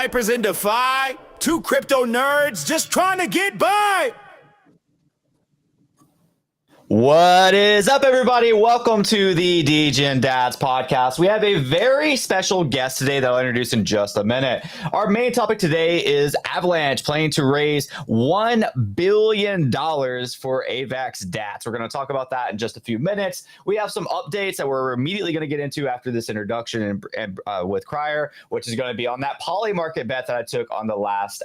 snipers in Defy, two crypto nerds just trying to get by. What is up, everybody? Welcome to the Degen Dads podcast. We have a very special guest today that I'll introduce in just a minute. Our main topic today is Avalanche planning to raise $1 billion for AVAX DATs. We're going to talk about that in just a few minutes. We have some updates that we're immediately going to get into after this introduction and with Cryer, which is going to be on that poly market bet that I took on the last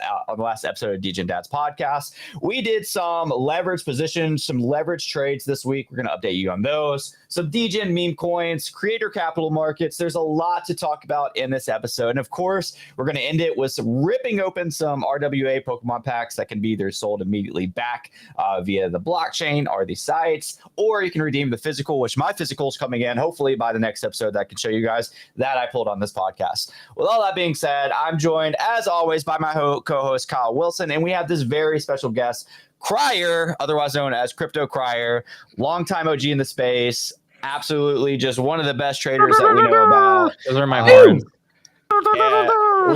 episode of Degen Dads podcast. We did some leverage positions, some leverage trades this week. We're going to update you on those. Some Degen meme coins, creator capital markets. There's a lot to talk about in this episode. And of course, we're going to end it with some ripping open some RWA Pokemon packs that can be either sold immediately back via the blockchain or the sites, or you can redeem the physical, which my physical is coming in hopefully by the next episode that I can show you guys that I pulled on this podcast. With all that being said, I'm joined as always by my co-host Kyle Wilson, and we have this very special guest, Cryer, otherwise known as Crypto Cryer, longtime OG in the space, absolutely just one of the best traders that we know about. Those are my horns.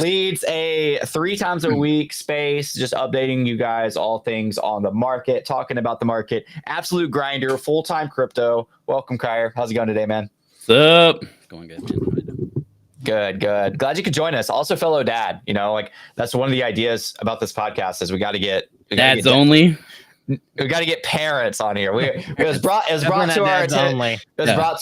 Leads a 3 times a week space, just updating you guys all things on the market, talking about the market. Absolute grinder, full-time crypto. Welcome, Cryer. How's it going today, man? What's up? It's going good, man. Good. Glad you could join us. Also, fellow dad. You know, like that's one of the ideas about this podcast is we got to get dads only. We got to get parents on here. It was brought to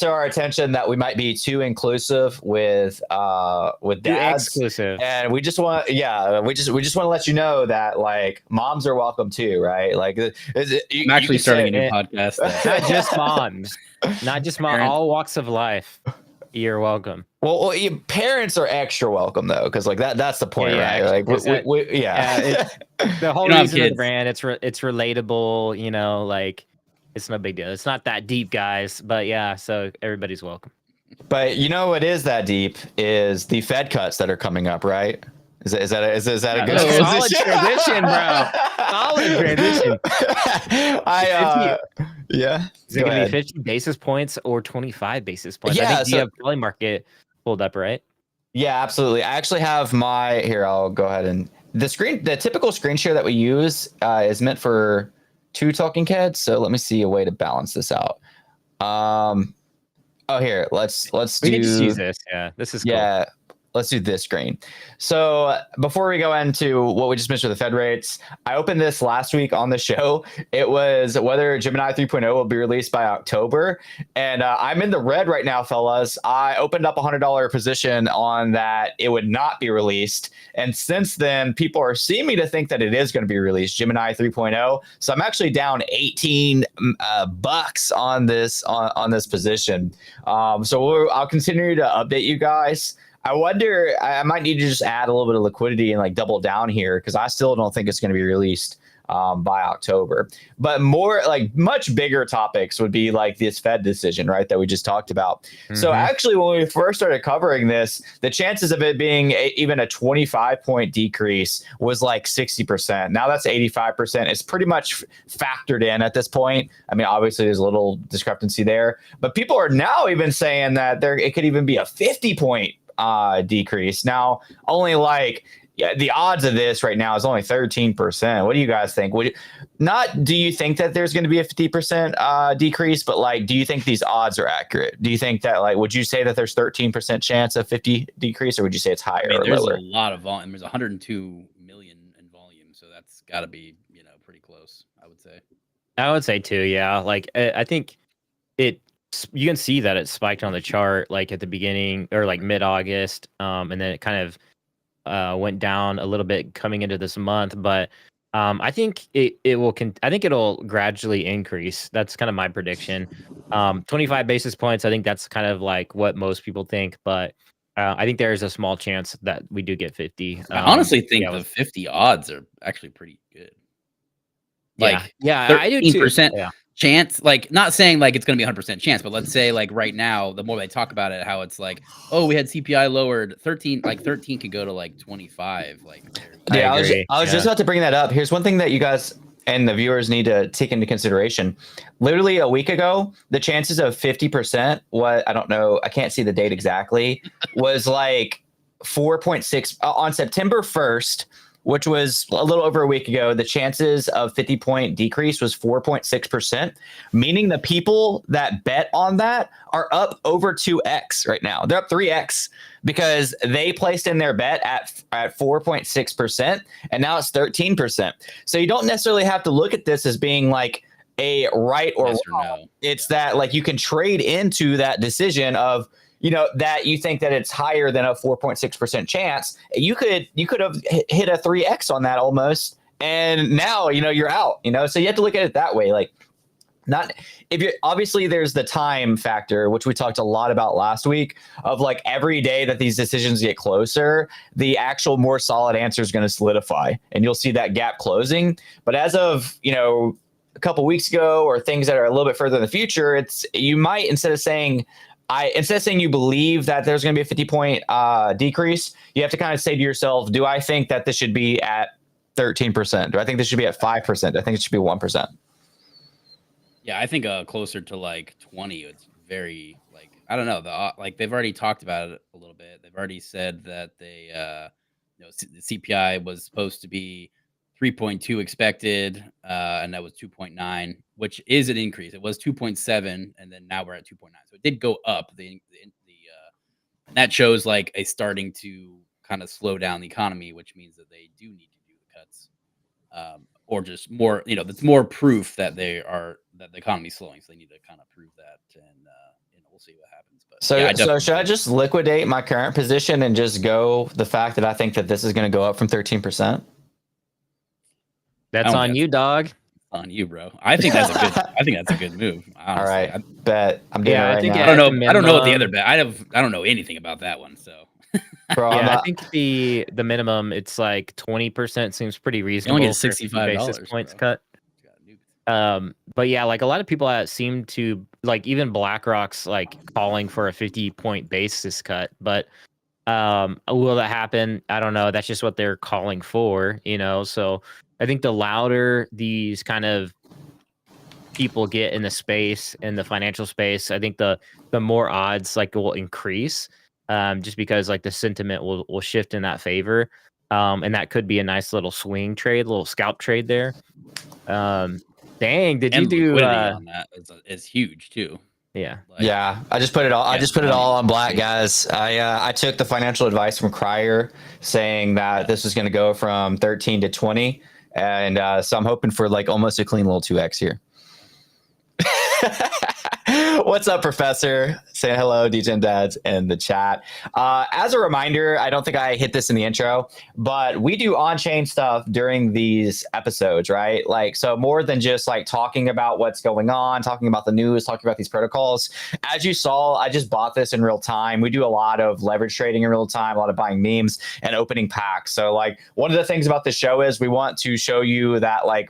our attention that we might be too inclusive with dads. Too exclusive. And we just want to let you know that like moms are welcome too, right? Like I'm actually starting a new podcast. Not just moms, all walks of life. You're welcome. Well, parents are extra welcome though, because like that's the point, right? Like, the whole reason of the brand. It's relatable, you know. Like, it's no big deal. It's not that deep, guys. But yeah, so everybody's welcome. But you know what is that deep is the Fed cuts that are coming up, right? Is that a good solid transition, bro? Solid transition. Is it going to be 50 basis points or 25 basis points? Yeah, I think you have poly market pulled up, right? Yeah, absolutely. I actually have I'll go ahead and the typical screen share that we use is meant for 2 talking kids. So let me see a way to balance this out. Here, let's we can just use this. Yeah, this is cool. Yeah. Let's do this screen. So before we go into what we just mentioned with the Fed rates, I opened this last week on the show. It was whether Gemini 3.0 will be released by October. And I'm in the red right now, fellas. I opened up a $100 position on that it would not be released. And since then, people are seeing me to think that it is going to be released, Gemini 3.0. So I'm actually down 18 bucks on this position. So I'll continue to update you guys. I wonder, I might need to just add a little bit of liquidity and like double down here because I still don't think it's going to be released by October. But more like much bigger topics would be like this Fed decision, right, that we just talked about. Mm-hmm. So actually, when we first started covering this, the chances of it being even a 25-point decrease was like 60%. Now that's 85%. It's pretty much factored in at this point. I mean, obviously, there's a little discrepancy there, but people are now even saying that it could even be a 50-point decrease. Now, only the odds of this right now is only 13%. What do you guys think? Do you think that there's going to be a 50% decrease, but like, do you think these odds are accurate? Do you think that would you say that there's 13% chance of 50 decrease, or would you say it's higher or there's lower? A lot of volume. There's 102 million in volume, so that's got to be pretty close, I would say. I would say too, yeah. Like I think you can see that it spiked on the chart like at the beginning or like mid-August, and then it kind of went down a little bit coming into this month. But I think I think it'll gradually increase. That's kind of my prediction. 25 basis points. I think that's kind of like what most people think, but I think there's a small chance that we do get 50. I honestly think the 50 odds are actually pretty good. Yeah, I do too. 13% chance, like not saying like it's going to be 100% chance, but let's say like right now, the more they talk about it, how it's like, oh, we had CPI lowered 13 could go to like 25. Like, yeah, I was just about to bring that up. Here's one thing that you guys and the viewers need to take into consideration. Literally a week ago, the chances of 50%, I don't know, I can't see the date exactly, was like 4.6 on September 1st, which was a little over a week ago. The chances of 50-point decrease was 4.6%, meaning the people that bet on that are up over 2x right now. They're up 3x because they placed in their bet at 4.6%, and now it's 13%. So you don't necessarily have to look at this as being like a right or Yes wrong. or no. It's that like you can trade into that decision of, you know, that you think that it's higher than a 4.6% chance. You could have hit a 3x on that almost, and now, you know, you're out, you know. So you have to look at it that way. Like, not if you obviously there's the time factor, which we talked a lot about last week, of like every day that these decisions get closer, the actual more solid answer is going to solidify, and you'll see that gap closing. But as of, you know, a couple weeks ago, or things that are a little bit further in the future, it's, you might, instead of saying you believe that there's going to be a 50-point decrease, you have to kind of say to yourself, do I think that this should be at 13%? Do I think this should be at 5%? I think it should be 1%. Yeah, I think closer to like 20. It's very like, I don't know, like they've already talked about it a little bit. They've already said that they you know, the CPI was supposed to be 3.2 expected, and that was 2.9, which is an increase. It was 2.7, and then now we're at 2.9. So it did go up. And that shows like a starting to kind of slow down the economy, which means that they do need to do the cuts, or just more. You know, that's more proof that the economy's slowing. So they need to kind of prove that, and you know, we'll see what happens. But so, yeah, so should I just liquidate my current position and just go the fact that I think that this is going to go up from 13%? That's on you, dog. On you, bro. I think that's a good. I think that's a good move. Honestly. All right, bet I'm doing it right now. I don't know. I don't know what the other bet. I don't know anything about that one. So, bro, yeah, I think the minimum, it's like 20% seems pretty reasonable. You only get $65 basis points bro. cut. But yeah, like a lot of people seem to, like, even BlackRock's like calling for a 50-point basis cut, but will that happen? I don't know. That's just what they're calling for, you know. So I think the louder these kind of people get in the space, in the financial space, I think the more odds like will increase, just because like the sentiment will shift in that favor, and that could be a nice little swing trade, little scalp trade there. Dang, did you do on that is huge too. Yeah. Like, yeah, I just put it all. I just put it all on black, guys. I took the financial advice from Crier saying that this was going to go from 13 to 20, and so I'm hoping for like almost a clean little 2x here. What's up, Professor? Say hello, Degen Dads in the chat. As a reminder, I don't think I hit this in the intro, but we do on-chain stuff during these episodes, right? Like, so more than just like talking about what's going on, talking about the news, talking about these protocols. As you saw, I just bought this in real time. We do a lot of leverage trading in real time, a lot of buying memes and opening packs. So like one of the things about this show is we want to show you that like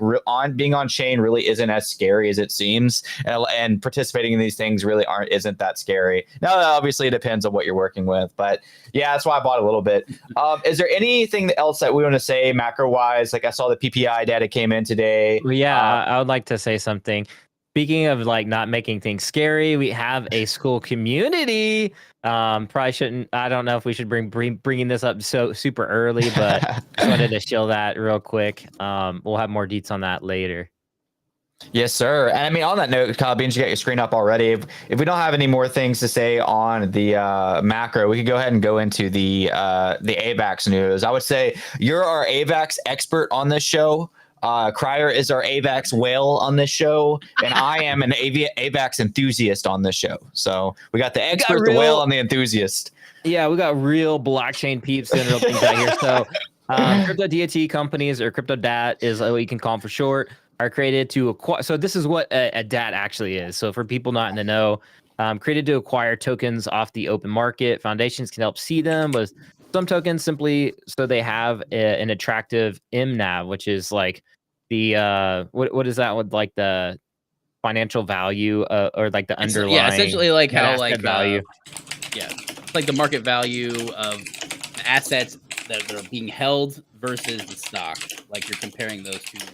being on chain really isn't as scary as it seems, and participating in these things really isn't that scary. Now, obviously, it depends on what you're working with, but yeah, that's why I bought a little bit. Is there anything else that we want to say macro wise? Like I saw the PPI data came in today. Well, yeah, I would like to say something. Speaking of like not making things scary, we have a school community. Probably shouldn't. I don't know if we should bringing this up so super early, but just wanted to show that real quick. We'll have more deets on that later. Yes, sir. And I mean, on that note, Kyle Beans, you got your screen up already. If we don't have any more things to say on the macro, we could go ahead and go into the AVAX news. I would say you're our AVAX expert on this show. Crier is our AVAX whale on this show, and I am an AVAX enthusiast on this show. So we got the expert, the whale, and the enthusiast. Yeah, we got real blockchain peeps doing real things out here. So crypto DAT companies, or crypto DAT is what you can call them for short, are created to acquire. So this is what a DAT actually is. So for people not in the know, created to acquire tokens off the open market. Foundations can help see them with some tokens simply so they have an attractive MNAV, which is like the what is that with like the financial value or like the underlying, yeah, essentially like how like value. Yeah, it's like the market value of the assets that are being held versus the stock. Like you're comparing those two.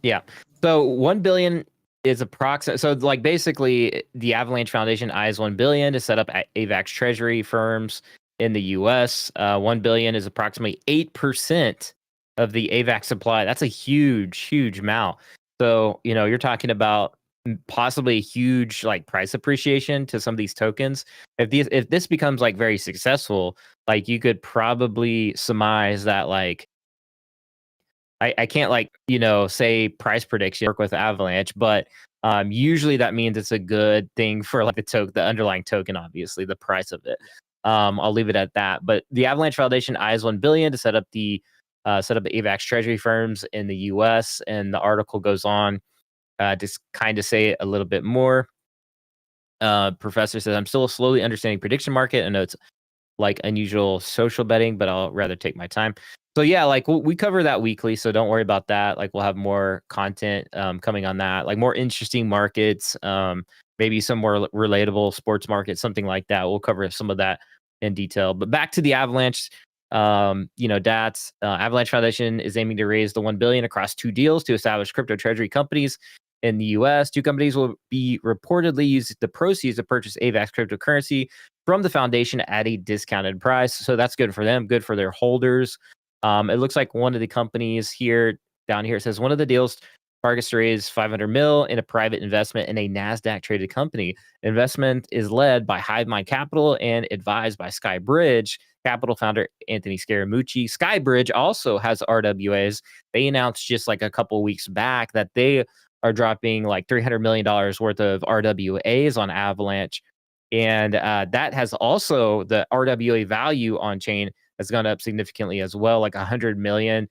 Yeah. So 1 billion is approximate. So like basically the Avalanche Foundation eyes 1 billion to set up AVAX treasury firms in the US. 1 billion is approximately 8% of the AVAX supply. That's a huge amount. So, you're talking about possibly a huge like price appreciation to some of these tokens. If this becomes like very successful, like you could probably surmise that like I can't like, say price prediction work with Avalanche, but usually that means it's a good thing for like the underlying token, obviously, the price of it. I'll leave it at that. But the Avalanche Foundation eyes 1 billion to set up the AVAX treasury firms in the US. And the article goes on to kind of say it a little bit more. Professor says, I'm still slowly understanding prediction market. I know it's like unusual social betting, but I'll rather take my time. So yeah, like we cover that weekly, so don't worry about that. Like we'll have more content coming on that, like more interesting markets, maybe some more relatable sports markets, something like that. We'll cover some of that in detail. But back to the Avalanche, DATs. Avalanche Foundation is aiming to raise the 1 billion across 2 deals to establish crypto treasury companies in the US. 2 companies will be reportedly use the proceeds to purchase AVAX cryptocurrency from the foundation at a discounted price. So that's good for them, good for their holders. It looks like one of the companies down here, it says one of the deals targets to raise 500 mil in a private investment in a NASDAQ traded company. Investment is led by HiveMind Capital and advised by Skybridge Capital founder Anthony Scaramucci. Skybridge also has RWAs. They announced just like a couple weeks back that they are dropping like $300 million worth of RWAs on Avalanche. And that has also the RWA value on chain has gone up significantly as well, like 100 million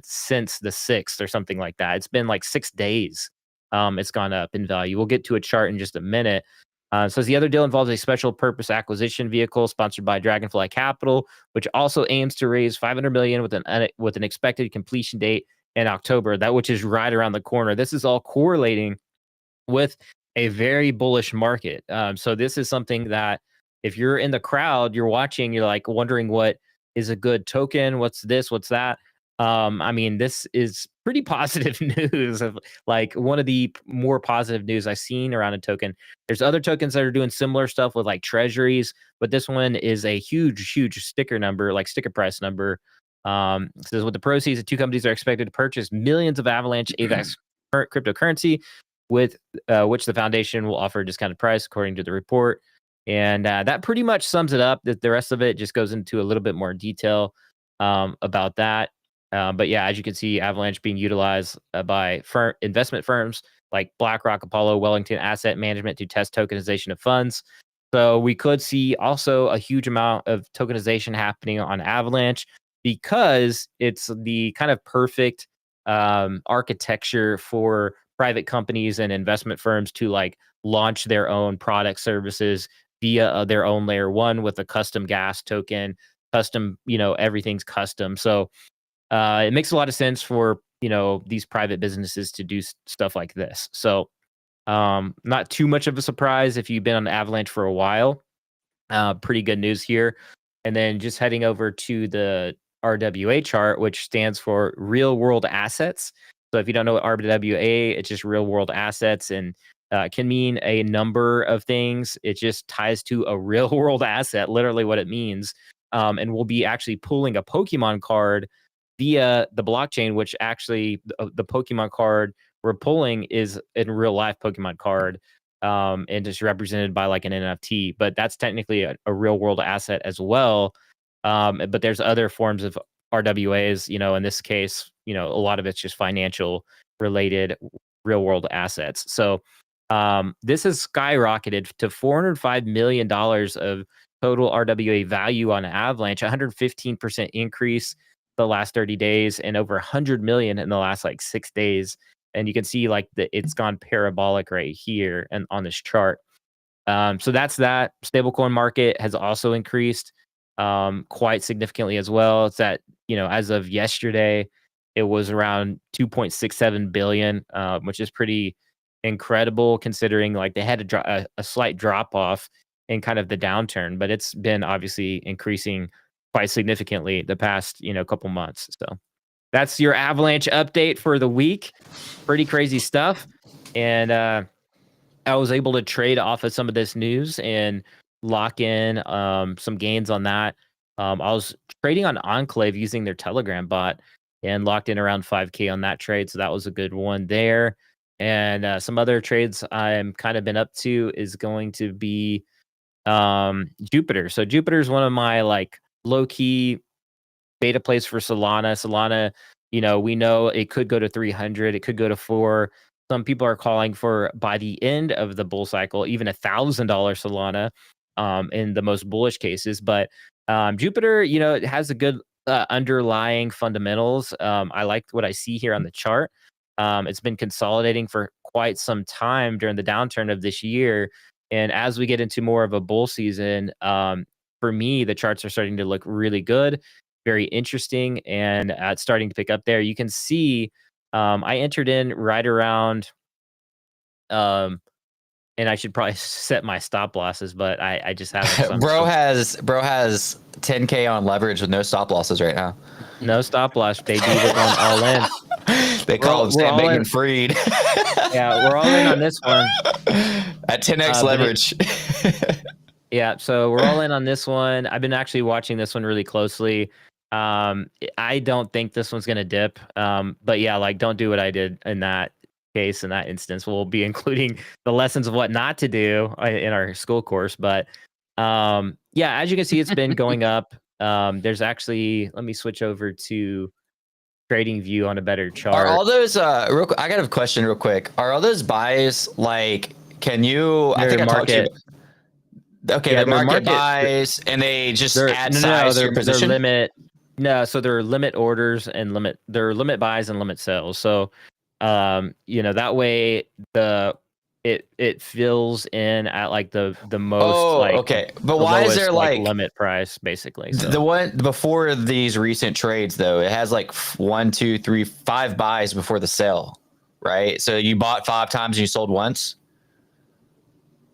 since the 6th or something like that. It's been like 6 days. It's gone up in value. We'll get to a chart in just a minute. So the other deal involves a special purpose acquisition vehicle sponsored by Dragonfly Capital, which also aims to raise 500 million with an expected completion date in October, which is right around the corner. This is all correlating with a very bullish market. So this is something that if you're in the crowd, you're watching, you're like wondering what is a good token, what's this, what's that. I mean, this is pretty positive news of like one of the more positive news I've seen around a token. There's other tokens that are doing similar stuff with like treasuries, but this one is a huge sticker price number. Says with the proceeds, the 2 companies are expected to purchase millions of Avalanche AVAX cryptocurrency, with which the foundation will offer a discounted price, according to the report. And that pretty much sums it up. The rest of it just goes into a little bit more detail about that. But yeah, as you can see, Avalanche being utilized by investment firms like BlackRock, Apollo, Wellington Asset Management to test tokenization of funds. So we could see also a huge amount of tokenization happening on Avalanche because it's the kind of perfect architecture for private companies and investment firms to like launch their own product services via their own layer 1 with a custom gas token, custom, everything's custom. So it makes a lot of sense for, these private businesses to do stuff like this. So not too much of a surprise if you've been on Avalanche for a while. Pretty good news here. And then just heading over to the RWA chart, which stands for real world assets. So if you don't know what RWA, it's just real world assets, and can mean a number of things. It just ties to a real world asset, literally what it means. And we'll be actually pulling a Pokemon card via the blockchain, which actually the Pokemon card we're pulling is in real life Pokemon card, and just represented by like an NFT. But that's technically a real world asset as well. But there's other forms of RWAs, in this case, a lot of it's just financial related real world assets. So this has skyrocketed to $405 million of total RWA value on Avalanche, 115% increase the last 30 days, and over 100 million in the last like 6 days. And you can see like it's gone parabolic right here and on this chart. So that's that. Stablecoin market has also increased quite significantly as well. It's at, as of yesterday, it was around 2.67 billion, which is pretty incredible considering like they had a slight drop off in kind of the downturn, but it's been obviously increasing quite significantly the past, couple months. So that's your Avalanche update for the week. Pretty crazy stuff. and I was able to trade off of some of this news and lock in some gains on that. I was trading on Enclave using their Telegram bot and locked in around 5K on that trade. So that was a good one there. And some other trades I'm kind of been up to is going to be Jupiter. So Jupiter is one of my like low key beta plays for Solana. Solana, we know it could go to 300, it could go to 4. Some people are calling for by the end of the bull cycle, even $1,000 Solana in the most bullish cases. But Jupiter, it has a good underlying fundamentals. I like what I see here on the chart. It's been consolidating for quite some time during the downturn of this year. And as we get into more of a bull season, for me, the charts are starting to look really good, very interesting, and it's starting to pick up there. You can see I entered in right around, and I should probably set my stop losses, but I just haven't. So bro has 10K on leverage with no stop losses right now. No stop loss, baby. We're going all in. They call him Sam Bacon Freed. Yeah, we're all in on this one. At 10x leverage. Yeah, so we're all in on this one. I've been actually watching this one really closely. I don't think this one's gonna dip. But yeah, like don't do what I did in that case. In that instance, we'll be including the lessons of what not to do in our school course. But yeah, as you can see, it's been going up. There's actually, let me switch over to trading view on a better chart. Are all those I got a question real quick. Are all those buys like, can you, I think I talked to you. Okay, yeah, they're market buys and they just add size to your position? They're limit. No, so they're limit orders and they're limit buys and limit sells. So that way it fills in at like the most okay. But why is there like limit price basically? So. The one before these recent trades though, it has like 1, 2, 3, 5 buys before the sale, right? So you bought 5 times and you sold once.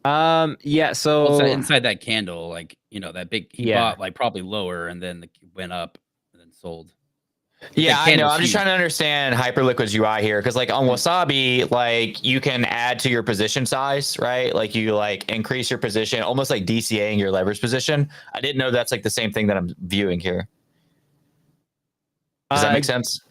Yeah, so well, inside that candle, like that big he bought like probably lower and then went up and then sold. Yeah, I know. I'm just trying to understand Hyperliquid's UI here because, like, on Wasabi, like you can add to your position size, right? Like you like increase your position, almost like DCAing your leverage position. I didn't know that's like the same thing that I'm viewing here. Does that make sense?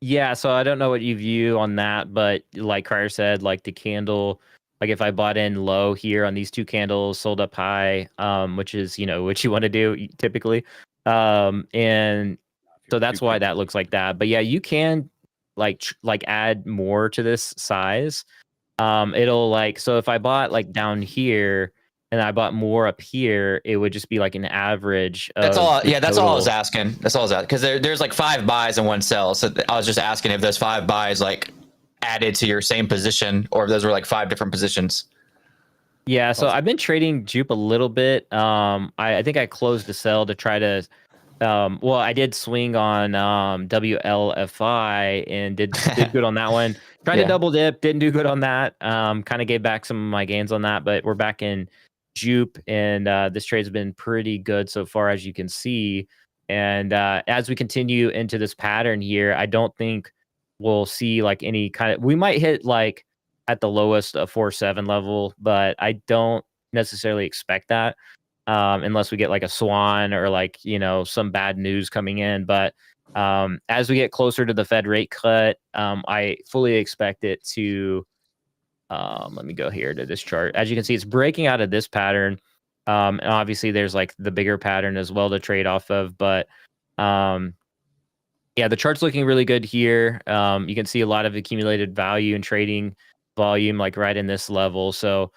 Yeah. So I don't know what you view on that, but like Crier said, like the candle, like if I bought in low here on these 2 candles, sold up high, which is what you want to do typically, and so that's why that looks like that. But yeah, you can like add more to this size. It'll like, so if I bought like down here and I bought more up here, it would just be like an average. That's all. Yeah, that's all I was asking. That's all I was asking because there's like 5 buys and 1 sell. So I was just asking if those 5 buys like added to your same position or if those were like 5 different positions. Yeah, so I've been trading Jupe a little bit. I think I closed the sell to try to. Well, I did swing on WLFI and did good on that one. Tried to double dip, didn't do good on that. Kind of gave back some of my gains on that, but we're back in Jupe, and this trade's been pretty good so far, as you can see. And as we continue into this pattern here, I don't think we'll see like any kind of. We might hit like at the lowest a 4.7 level, but I don't necessarily expect that. Unless we get like a swan or like, some bad news coming in. But as we get closer to the Fed rate cut, I fully expect it to, let me go here to this chart. As you can see, it's breaking out of this pattern. And obviously there's like the bigger pattern as well to trade off of. But yeah, the chart's looking really good here. You can see a lot of accumulated value and trading volume like right in this level. So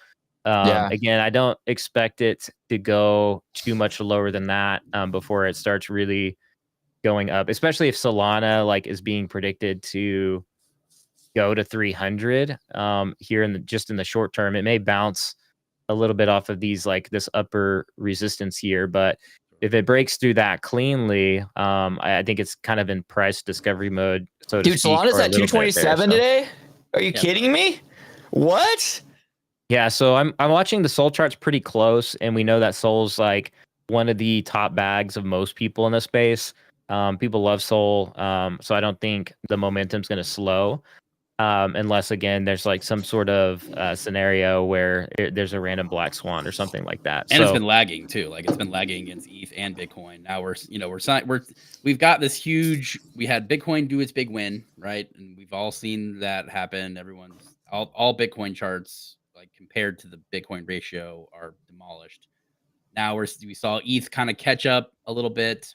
again, I don't expect it to go too much lower than that before it starts really going up, especially if Solana like is being predicted to go to 300 here in the short term. It may bounce a little bit off of these like this upper resistance here, but if it breaks through that cleanly, I think it's kind of in price discovery mode. So dude, Solana's at 227 today. Are you kidding me? What? Yeah, so I'm watching the Sol charts pretty close, and we know that Sol's like one of the top bags of most people in the space. People love Sol, so I don't think the momentum's going to slow. unless again there's like some sort of scenario where there's a random black swan or something like that. And so it's been lagging too. Like it's been lagging against ETH and Bitcoin. Now we've got this huge. We had Bitcoin do its big win, right? And we've all seen that happen. Everyone's all Bitcoin charts, like compared to the Bitcoin ratio, are demolished. Now we saw ETH kind of catch up a little bit.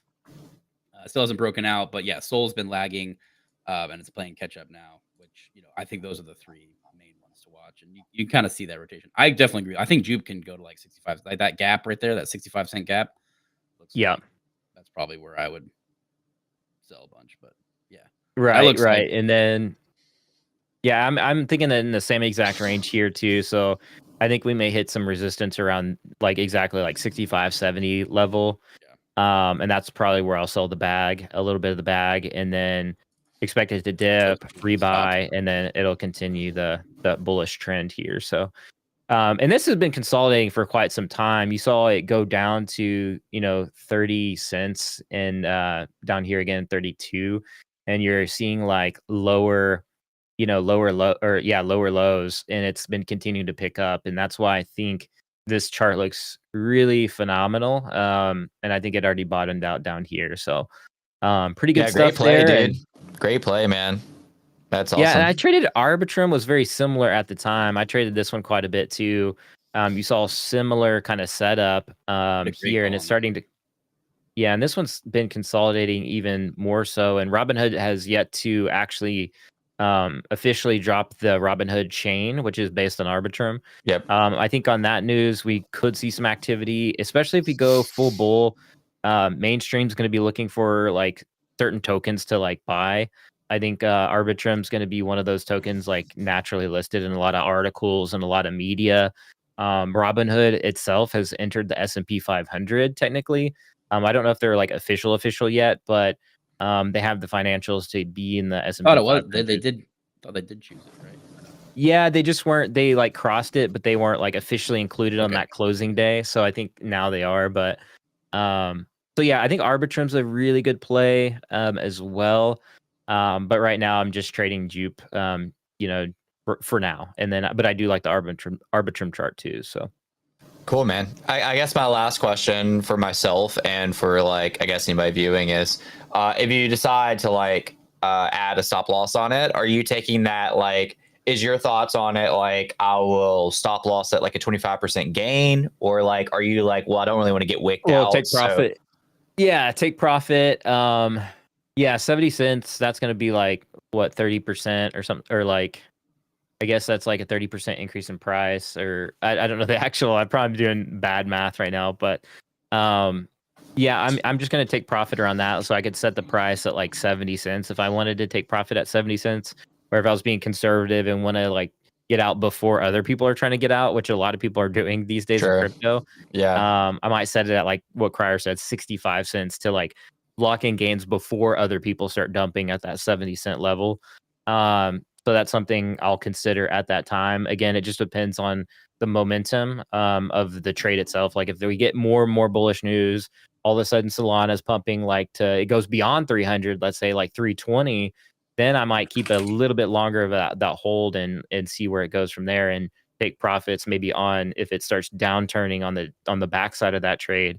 Still hasn't broken out, but yeah, Sol's been lagging, and it's playing catch up now. Which I think those are the three main ones to watch, and you kind of see that rotation. I definitely agree. I think Jupe can go to like 65, like that gap right there, that 65-cent gap. Looks yeah, like that's probably where I would sell a bunch. But yeah, right. And then yeah, I'm thinking in the same exact range here too. So I think we may hit some resistance around like exactly like 65-70 level. And that's probably where I'll sell a little bit of the bag, and then expect it to dip, rebuy, and then it'll continue the bullish trend here. So, and this has been consolidating for quite some time. You saw it go down to 30 cents, and down here again 32, and you're seeing like lower lows, and it's been continuing to pick up, and that's why I think this chart looks really phenomenal. And I think it already bottomed out down here. So pretty good stuff great play, there. dude. Great play, man. That's awesome. Yeah, and I traded Arbitrum, was very similar at the time. I traded this one quite a bit too. You saw a similar kind of setup here, and it's starting to. Yeah, and this one's been consolidating even more so. And Robinhood has yet to actually officially drop the Robinhood chain, which is based on Arbitrum. Yep. I think on that news, we could see some activity, especially if we go full bull. Mainstream's going to be looking for like certain tokens to like buy. I think Arbitrum's going to be one of those tokens like naturally listed in a lot of articles and a lot of media. Robinhood itself has entered the S&P 500 technically. I don't know if they're like official yet, but they have the financials to be in the S&P 500. Thought they did choose it, right? Yeah, they just weren't. They like crossed it, but they weren't like officially included on that closing day. So I think now they are. But so yeah, I think Arbitrum's a really good play as well. But right now I'm just trading Jupe, for now. And then, but I do like the Arbitrum chart too. So. Cool, man. I guess my last question for myself and for like, I guess anybody viewing is, if you decide to like add a stop loss on it, are you taking that like, is your thoughts on it like I will stop loss at like a 25% gain, or like are you like, well, I don't really want to get wicked out. Take profit. Yeah, take profit. Yeah, 70 cents. That's gonna be like what 30% or something, or like I guess that's like a 30% increase in price, or I don't know the actual. I'm probably doing bad math right now, but yeah, I'm just gonna take profit around that, so I could set the price at like 70 cents if I wanted to take profit at 70 cents, or if I was being conservative and want to like get out before other people are trying to get out, which a lot of people are doing these days in crypto. Yeah. I might set it at like what Cryer said, 65 cents to like lock in gains before other people start dumping at that 70 cent level. So that's something I'll consider at that time. Again, it just depends on the momentum of the trade itself. Like if we get more and more bullish news, all of a sudden Solana's pumping it goes beyond 300, let's say like 320, then I might keep a little bit longer of that hold and see where it goes from there, and take profits maybe on if it starts downturning on the backside of that trade.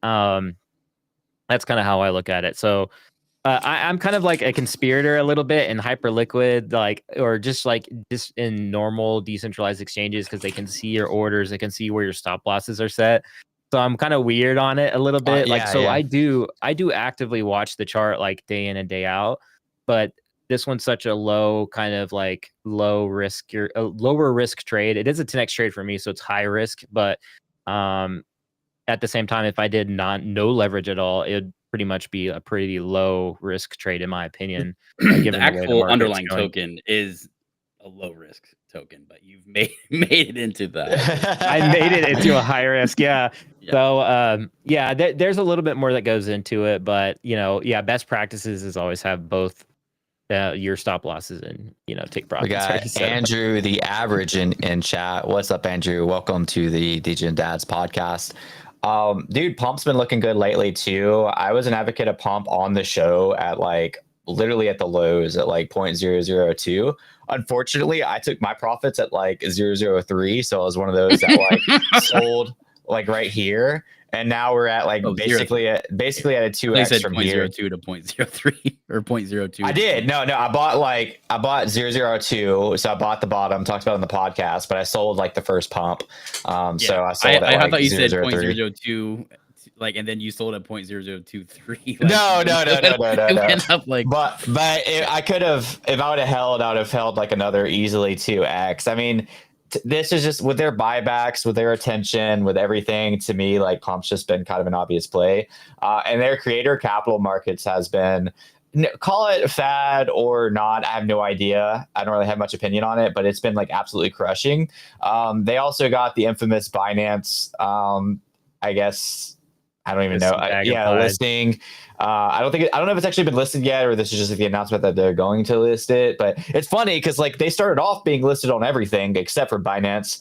That's kind of how I look at it. So I'm kind of like a conspirator a little bit in Hyperliquid, or just in normal decentralized exchanges, because they can see your orders, they can see where your stop losses are set. So I'm kind of weird on it a little bit. I do actively watch the chart like day in and day out, but this one's such a low kind of like lower risk trade. It is a 10x trade for me, so it's high risk, but at the same time, if I did no leverage at all, it would pretty much be a pretty low risk trade, in my opinion. The actual underlying token is a low risk token, but you've made it into that. I made it into a high risk, yeah. So there's a little bit more that goes into it, but best practices is always have both your stop losses and take profits. We got Andrew the Average in chat. What's up, Andrew? Welcome to the Degen Dads podcast. Dude, Pump's been looking good lately too. I was an advocate of Pump on the show at like literally at the lows at like 0.002. Unfortunately, I took my profits at like 0.003, so I was one of those that like sold like right here, and now we're at like basically at a 2x from here. 0.02 to 0.03 or 0.02. I did. No, I bought 0.002, so I bought the bottom, talked about it on the podcast, but I sold like the first pump. So I sold at I like thought you said 0.003. 0.002, like, and then you sold at 0.0023. Like, No. It went up like, I could have, if I would have held, I would have held like another easily 2x. I mean, this is just with their buybacks, with their attention, with everything. To me, like Pump's just been kind of an obvious play, and their creator capital markets has been, call it fad or not, I have no idea. I don't really have much opinion on it, but it's been like absolutely crushing. They also got the infamous Binance, I guess, I don't even know. Listing. I don't know if it's actually been listed yet, or this is just like the announcement that they're going to list it. But it's funny because like they started off being listed on everything except for Binance.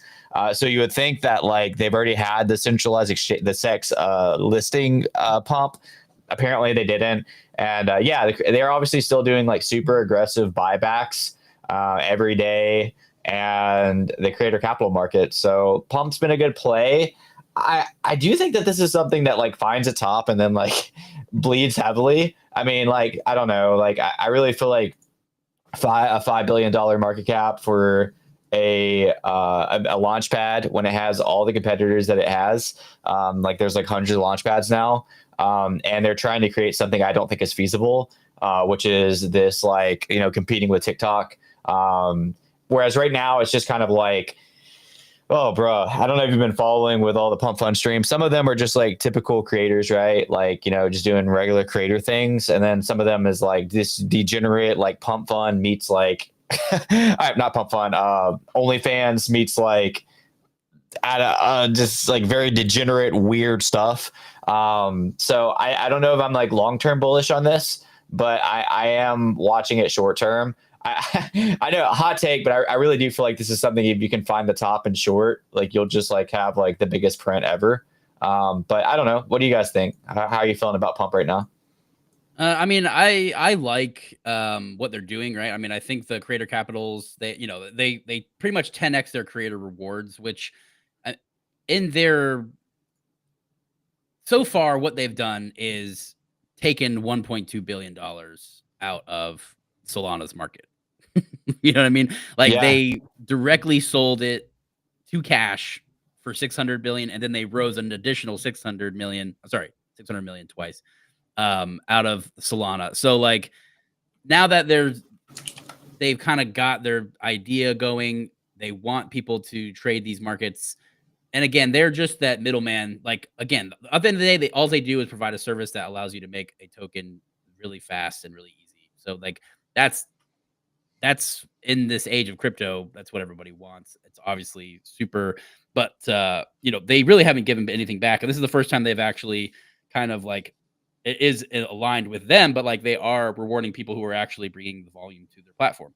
So you would think that like they've already had the centralized exchange, the SEX listing pump. Apparently they didn't. And they're obviously still doing like super aggressive buybacks every day, and the creator capital market. So Pump's been a good play. I do think that this is something that like finds a top and then like bleeds heavily. I mean, like, I don't know. Like, I really feel like a $5 billion market cap for a launch pad when it has all the competitors that it has. Like there's like hundreds of launch pads now. And they're trying to create something I don't think is feasible, which is this like, competing with TikTok. Whereas right now it's just kind of like, oh, bro, I don't know if you've been following with all the Pump Fun streams. Some of them are just like typical creators, right? Like, just doing regular creator things. And then some of them is like this degenerate, like Pump Fun meets like, not Pump Fun, OnlyFans meets like just like very degenerate, weird stuff. So I don't know if I'm like long-term bullish on this, but I am watching it short-term. I know, hot take, but I really do feel like this is something, if you can find the top and short, like you'll just like have like the biggest print ever. But I don't know. What do you guys think? How are you feeling about Pump right now? I mean, I like what they're doing, right? I mean, I think the creator capitals, they pretty much 10x their creator rewards, which in their, so far what they've done is taken $1.2 billion out of Solana's market. You know what I mean? Like they directly sold it to cash for 600 billion, and then they rose an additional 600 million twice out of Solana. So like now that they've kind of got their idea going, they want people to trade these markets. And again, they're just that middleman. Like, again, at the end of the day, all they do is provide a service that allows you to make a token really fast and really easy. So like that's in this age of crypto, that's what everybody wants. It's obviously super, but they really haven't given anything back. And this is the first time they've actually kind of like, it is aligned with them, but like they are rewarding people who are actually bringing the volume to their platform,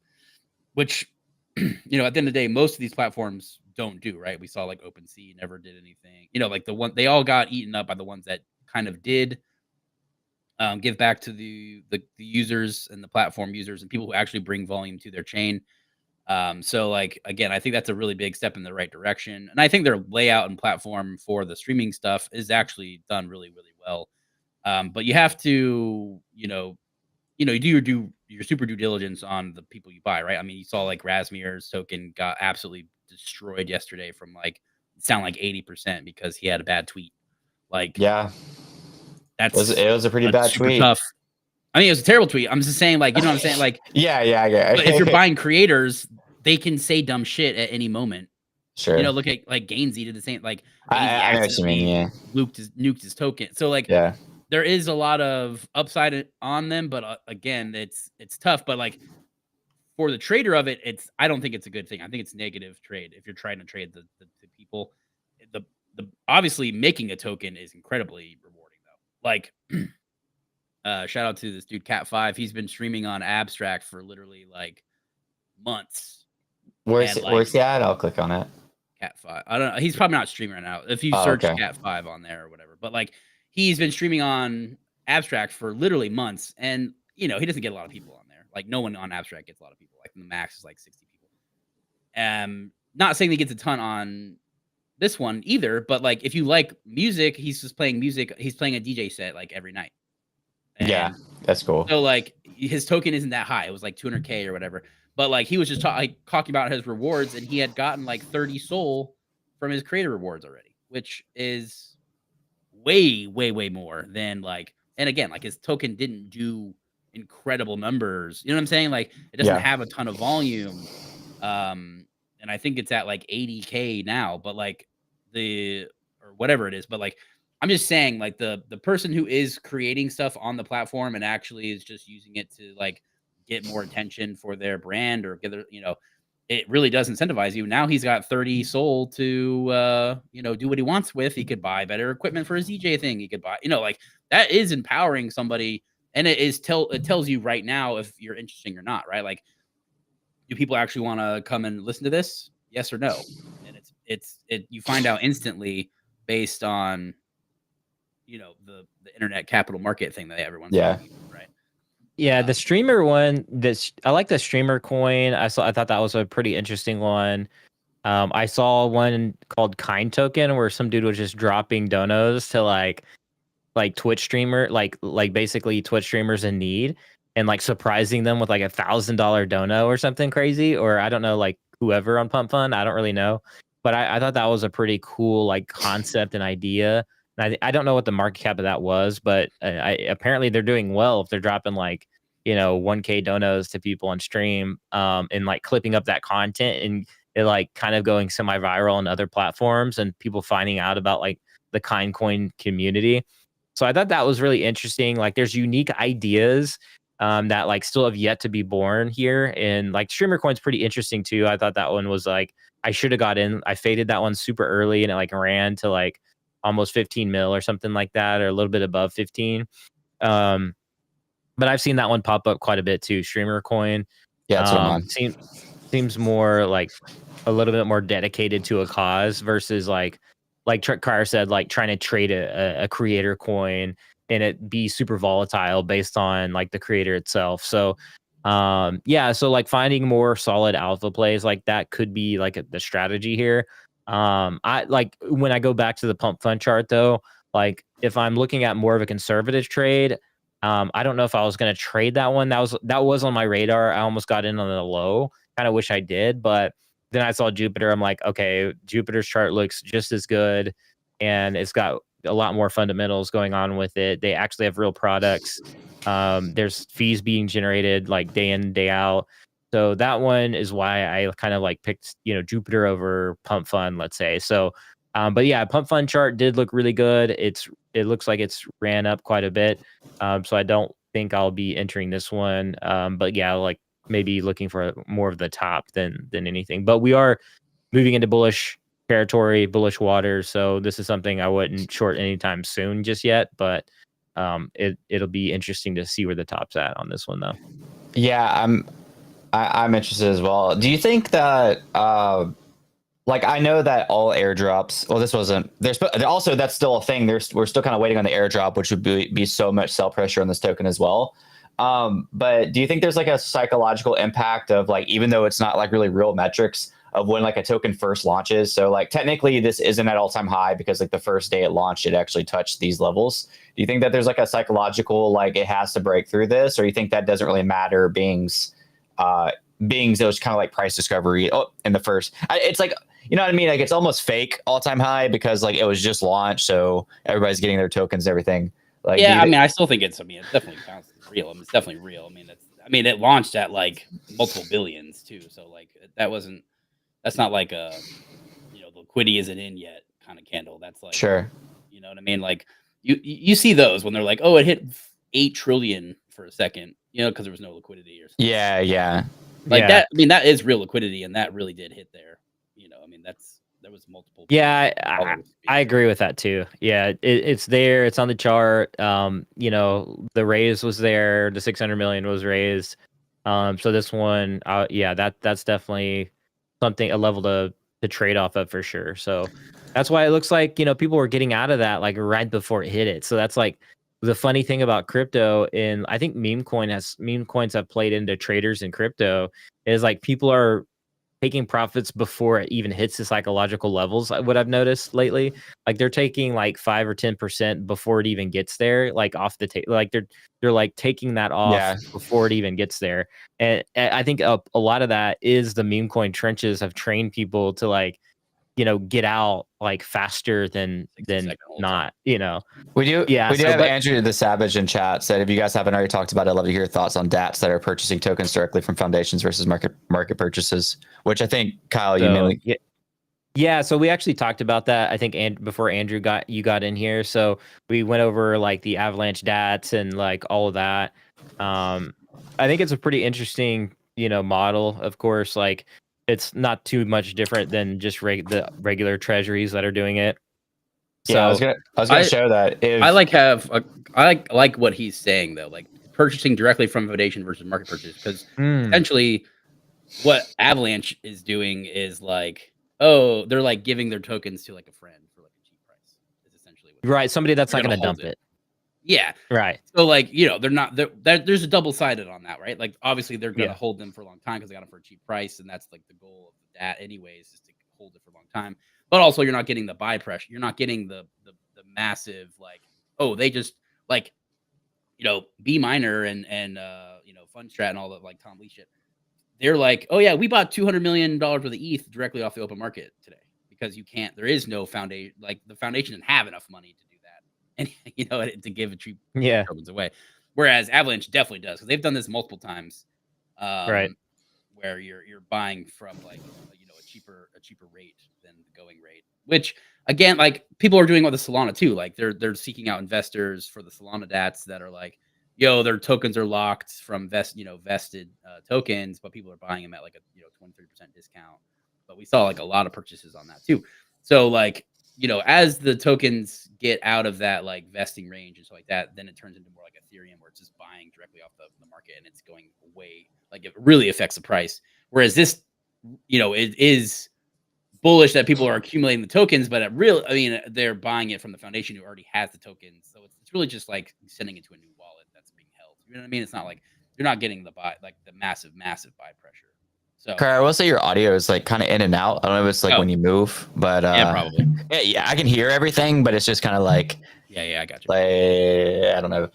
which, at the end of the day, most of these platforms don't do, right? We saw like OpenSea never did anything, like they all got eaten up by the ones that kind of did give back to the users and the platform users and people who actually bring volume to their chain. So like, again, I think that's a really big step in the right direction. And I think their layout and platform for the streaming stuff is actually done really, really well. But you have to, you do your super due diligence on the people you buy, right? I mean, you saw like Razmir's token got absolutely destroyed yesterday from like, sound like 80% because he had a bad tweet. Like, yeah, it was a pretty bad tweet. Tough. I mean, it was a terrible tweet. I'm just saying, like, you know what I'm saying? Like, yeah. But if you're buying creators, they can say dumb shit at any moment. Sure. Look at like Gainsey did the same. Like, I know what you mean. Yeah. Nuked his token. So like, there is a lot of upside on them, but again, it's tough. But like for the trader of it, I don't think it's a good thing. I think it's negative trade if you're trying to trade the people. The obviously making a token is incredibly rewarding though. Like, shout out to this dude Cat5. He's been streaming on Abstract for literally like months. Where's he at? I'll click on it. Cat5. I don't know. He's probably not streaming right now. If you search Cat5 on there or whatever, but like he's been streaming on Abstract for literally months, and he doesn't get a lot of people on there. Like no one on Abstract gets a lot of people. Like the max is like 60 people. Not saying he gets a ton on this one either, but like if you like music, he's just playing music. He's playing a DJ set like every night. Yeah, that's cool. So like his token isn't that high. It was like 200K or whatever. But like he was just talking about his rewards, and he had gotten like 30 soul from his creator rewards already, which is way, way, way more than like. And again, like his token didn't do incredible numbers. You know what I'm saying? Like it doesn't have a ton of volume. And I think it's at like 80K now, but like or whatever it is. But like I'm just saying, like the person who is creating stuff on the platform and actually is just using it to like get more attention for their brand or get their, it really does incentivize you. Now he's got 30 soul to do what he wants with. He could buy better equipment for his DJ thing. He could buy, like that is empowering somebody, and it tells you right now if you're interesting or not, right? Like, do people actually want to come and listen to this? Yes or no? And you find out instantly based on the internet capital market thing that everyone's talking about, right? Yeah, the streamer one. I like the streamer coin. I thought that was a pretty interesting one. I saw one called Kind Token where some dude was just dropping donos to like Twitch streamer, like basically Twitch streamers in need, and like surprising them with like $1,000 dono or something crazy, or I don't know, like whoever on Pump Fund. I don't really know, but I thought that was a pretty cool like concept and idea. And I don't know what the market cap of that was, but apparently they're doing well if they're dropping like 1K donos to people on stream, and like clipping up that content and it like kind of going semi-viral on other platforms and people finding out about like the Kind Coin community. So I thought that was really interesting. Like there's unique ideas that like still have yet to be born here, and like streamer coin's pretty interesting too. I thought that one was like I should have got in. I faded that one super early and it like ran to like almost 15 mil or something like that, or a little bit above 15. But I've seen that one pop up quite a bit too. Streamer coin. Yeah, that's what I'm on. Seems more like a little bit more dedicated to a cause versus like Crier said, like trying to trade a creator coin and it be super volatile based on like the creator itself. So so like finding more solid alpha plays like that could be like the strategy here. I like when I go back to the Pump Fund chart though, like if I'm looking at more of a conservative trade, I don't know if I was going to trade that one. That was on my radar. I almost got in on the low. Kind of wish I did, but then I saw Jupiter. I'm like, okay, Jupiter's chart looks just as good, and it's got a lot more fundamentals going on with it. They actually have real products. There's fees being generated like day in, day out. So that one is why I kind of like picked, Jupiter over Pump Fund, let's say. So, but yeah, Pump Fund chart did look really good. It looks like it's ran up quite a bit. So I don't think I'll be entering this one. But yeah, like maybe looking for more of the top than anything. But we are moving into bullish territory, bullish waters. So this is something I wouldn't short anytime soon just yet. But it'll be interesting to see where the top's at on this one, though. Yeah, I'm interested as well. Do you think that like I know that all airdrops, well, this wasn't also that's still a thing. We're still kind of waiting on the airdrop, which would be so much sell pressure on this token as well. But do you think there's like a psychological impact of like, even though it's not like really real metrics of when like a token first launches? So like technically this isn't at all-time high because like the first day it launched, it actually touched these levels. Do you think that there's like a psychological, like it has to break through this, or you think that doesn't really matter? Beings those kind of like price discovery in the first, it's like, you know what I mean? Like it's almost fake all-time high because like it was just launched, so everybody's getting their tokens and everything. Like, yeah, I still think it definitely counts as real. It's definitely real. It launched at like multiple billions too. So like that's not like a, liquidity isn't in yet kind of candle. That's like, sure. You know what I mean? Like you see those when they're like, oh, it hit 8 trillion for a second, because there was no liquidity or something. Yeah. Like that. That is real liquidity, and that really did hit there. There was multiple. Yeah, I agree with that too. Yeah, it's there. It's on the chart. The raise was there. The 600 million was raised. So this one, that's definitely a level to trade off of for sure. So that's why it looks like people were getting out of that like right before it hit it. So that's like the funny thing about crypto, and I think meme coins have played into traders in crypto, is like people are taking profits before it even hits the psychological levels. What I've noticed lately, like they're taking like 5 or 10% before it even gets there, like off the like they're like taking that off before it even gets there. And I think a lot of that is the meme coin trenches have trained people to like, get out like faster than not, We do have but Andrew the Savage in chat said, if you guys haven't already talked about it, I'd love to hear your thoughts on DATs that are purchasing tokens directly from foundations versus market purchases, which I think, Kyle, you mainly... Yeah, so we actually talked about that, I think, before Andrew got in here. So we went over like the Avalanche DATs and like all of that. I think it's a pretty interesting, model. Of course, like it's not too much different than just the regular treasuries that are doing it. So yeah, I was gonna show that. I like what he's saying though, like purchasing directly from foundation versus market purchase, because essentially what Avalanche is doing is like, they're like giving their tokens to like a friend for like a cheap price. Is essentially right. Somebody that's not going to dump it. Yeah. Right. So like, there's a double-sided on that, right? Like obviously they're going to hold them for a long time because they got them for a cheap price, and that's like the goal of that anyways, is to hold it for a long time. But also you're not getting the buy pressure. You're not getting the massive like, they just like, B miner and Fundstrat and all that like Tom Lee shit. They're like, oh yeah, we bought $200 million worth of ETH directly off the open market today, because there is no foundation. Like the foundation didn't have enough money to do that, and to give a cheap tokens away. Whereas Avalanche definitely does, because they've done this multiple times, right? Where you're buying from like a cheaper rate than the going rate. Which again, like people are doing with the Solana too. Like they're seeking out investors for the Solana DATs that are like, their tokens are locked from vested tokens, but people are buying them at like a 20-30% discount. But we saw like a lot of purchases on that too. So like, as the tokens get out of that like vesting range and stuff like that, then it turns into more like Ethereum, where it's just buying directly off the market, and it's going away. Like it really affects the price. Whereas this, it is bullish that people are accumulating the tokens, but they're buying it from the foundation who already has the tokens. So it's really just like sending it to a new wallet that's being held. You know what I mean? It's not like you're not getting the massive buy pressure. So Kyle, I will say your audio is like kind of in and out. I don't know if it's like when you move, but yeah, probably. Yeah, I can hear everything, but it's just kind of like I got you. Like, I don't know.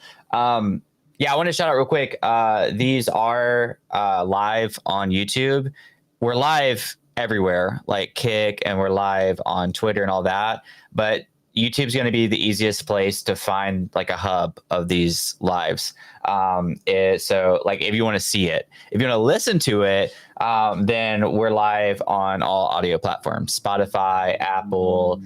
Yeah, I want to shout out real quick. These are live on YouTube. We're live everywhere, like Kick, and we're live on Twitter and all that. But YouTube's going to be the easiest place to find like a hub of these lives. So like if you want to see it, if you want to listen to it, then we're live on all audio platforms, Spotify, Apple,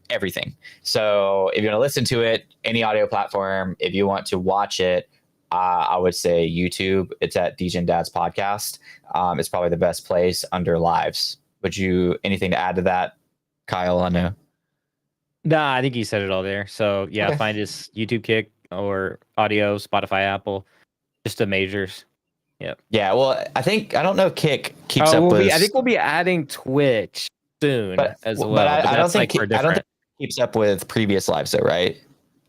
everything. So if you want to listen to it, any audio platform, if you want to watch it, I would say YouTube. It's at Degen Dads podcast. It's probably the best place under lives. Anything to add to that, Kyle? I know. Nah, I think you said it all there. So yeah, okay. Find us YouTube, Kick, or audio, Spotify, Apple, just the majors. Yep. Yeah. Well, I don't know if Kick keeps up with. I think we'll be adding Twitch soon as well. But I don't think it keeps up with previous lives though, right?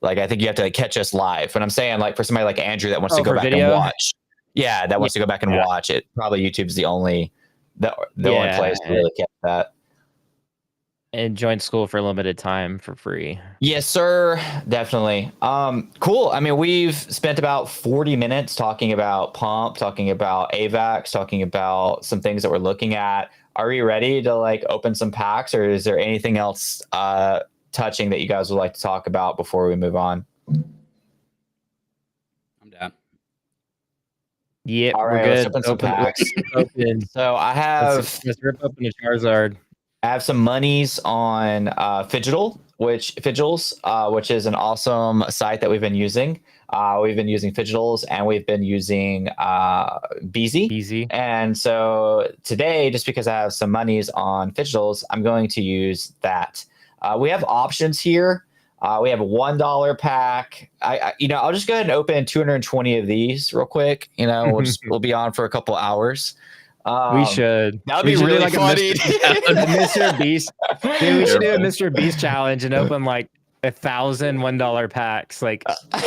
Like I think you have to catch us live. But I'm saying like for somebody like Andrew that wants to go back and watch. Yeah, that wants to go back and watch it. Probably YouTube's the only only place to really catch that. And join school for a limited time for free. Yes, sir. Definitely. Cool. I mean, we've spent about 40 minutes talking about Pump, talking about AVAX, talking about some things that we're looking at. Are we ready to like open some packs, or is there anything else touching that you guys would like to talk about before we move on? I'm down. Yeah, all right, we're good. Let's open some packs. So I have let's rip open a Charizard. I have some monies on Fidgels, which is an awesome site that we've been using. We've been using Fidgels, and we've been using Beezy. And so today, just because I have some monies on Fidgels, I'm going to use that. We have options here. We have a $1 pack. I'll just go ahead and open 220 of these real quick. We'll be on for a couple hours. We should. That would be really funny. A Mr. Beast. Dude, we should do a Mr. Beast challenge and open like 1,000 $1 packs like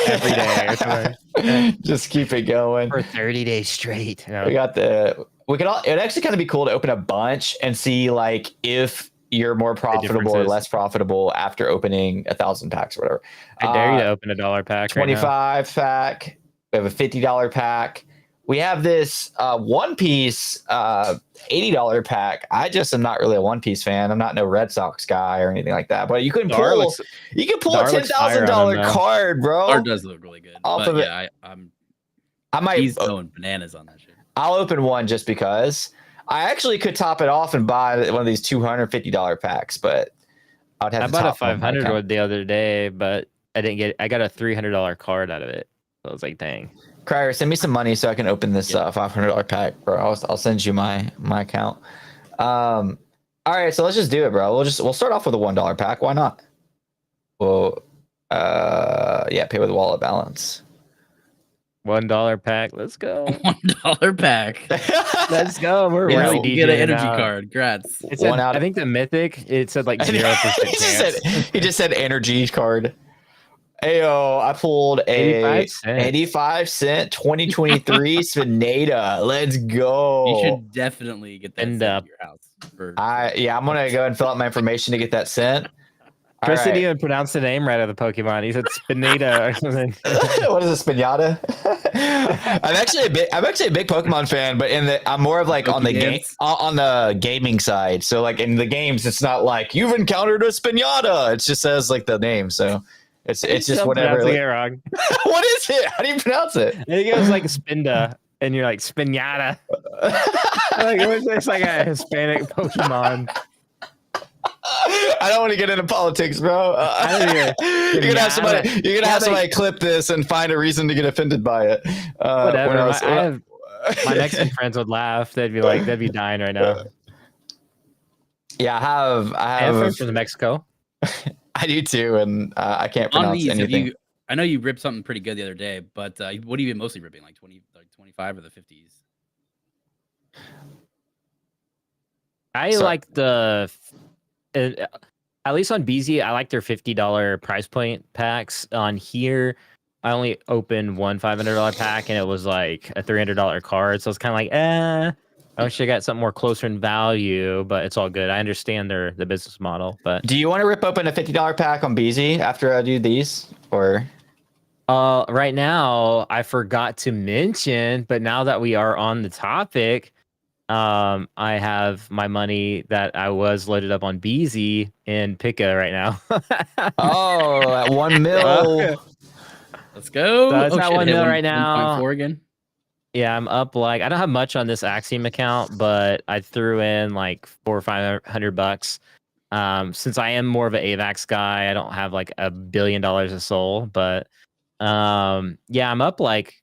every day or something. Just keep it going For 30 days straight. We got it'd actually kind of be cool to open a bunch and see like if you're more profitable or less profitable after opening 1,000 packs or whatever. I dare you to open a $1 pack. 25 pack. We have a $50 pack. We have this One Piece $80 pack. I just am not really a One Piece fan. I'm not no Red Sox guy or anything like that. But you can pull a $10,000 card, bro. Card does look really good. Off but of yeah, I might. He's going bananas on that shit. I'll open one just because. I actually could top it off and buy one of these $250 packs, but I'd have. I bought a 500 one the other day, but I didn't get. I got a $300 card out of it. So I was like, dang. Crier, send me some money so I can open this $500 pack, bro. I'll send you my account. All right, so let's just do it, bro. We'll start off with a $1 pack. Why not? Well, pay with wallet balance. $1 pack. Let's go. $1 pack. Let's go. We're really DJing get an energy out. card. Congrats. It said, I think the mythic. It said like 0%. He just said energy card. Ayo, I pulled a 85 cent 2023 Spinada. Let's go. You should definitely get that sent to your house. I'm gonna go and fill out my information to get that sent. Chris didn't even pronounce the name right of the Pokemon. He said Spinada or something. What is a Spinata? I'm actually a big Pokemon fan, but I'm more of like on the gaming side. So like in the games, it's not like you've encountered a Spinata. It just says like the name. So it's just whatever. Like, it wrong. What is it? How do you pronounce it? I think it was like Spinda, and you're like Spinata. Like it's like a Hispanic Pokemon. I don't want to get into politics, bro. You're gonna have somebody clip this and find a reason to get offended by it. Whatever. My Mexican friends would laugh. They'd be dying right now. Yeah, I have friends from Mexico. I do too, and I can't pronounce anything. I know you ripped something pretty good the other day, but what are you mostly ripping? Like 25 or the 50s? Like the. At least on BZ, I like their $50 price point packs. On here, I only opened one $500 pack, and it was like a $300 card. So it's kind of like, I wish I got something more closer in value, but it's all good. I understand the business model. But do you want to rip open a $50 pack on BZ after I do these, or? Right now, I forgot to mention, but now that we are on the topic. I have my money that I was loaded up on BZ in Pika right now. At 1 mil. Let's go. So it's at 1 mil right now. 1.4 again. Yeah, I'm up I don't have much on this Axiom account, but I threw in like $400 or $500. Since I am more of an AVAX guy, I don't have like $1 billion of soul, but I'm up like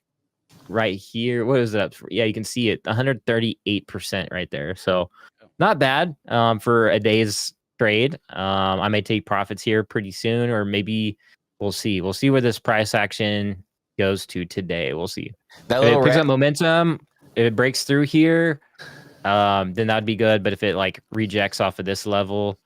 right here. What is it up for? Yeah, you can see it 138% right there. So not bad for a day's trade. I may take profits here pretty soon, or maybe we'll see. We'll see where this price action goes to today. We'll see. If it picks up momentum, if it breaks through here, then that'd be good. But if it like rejects off of this level,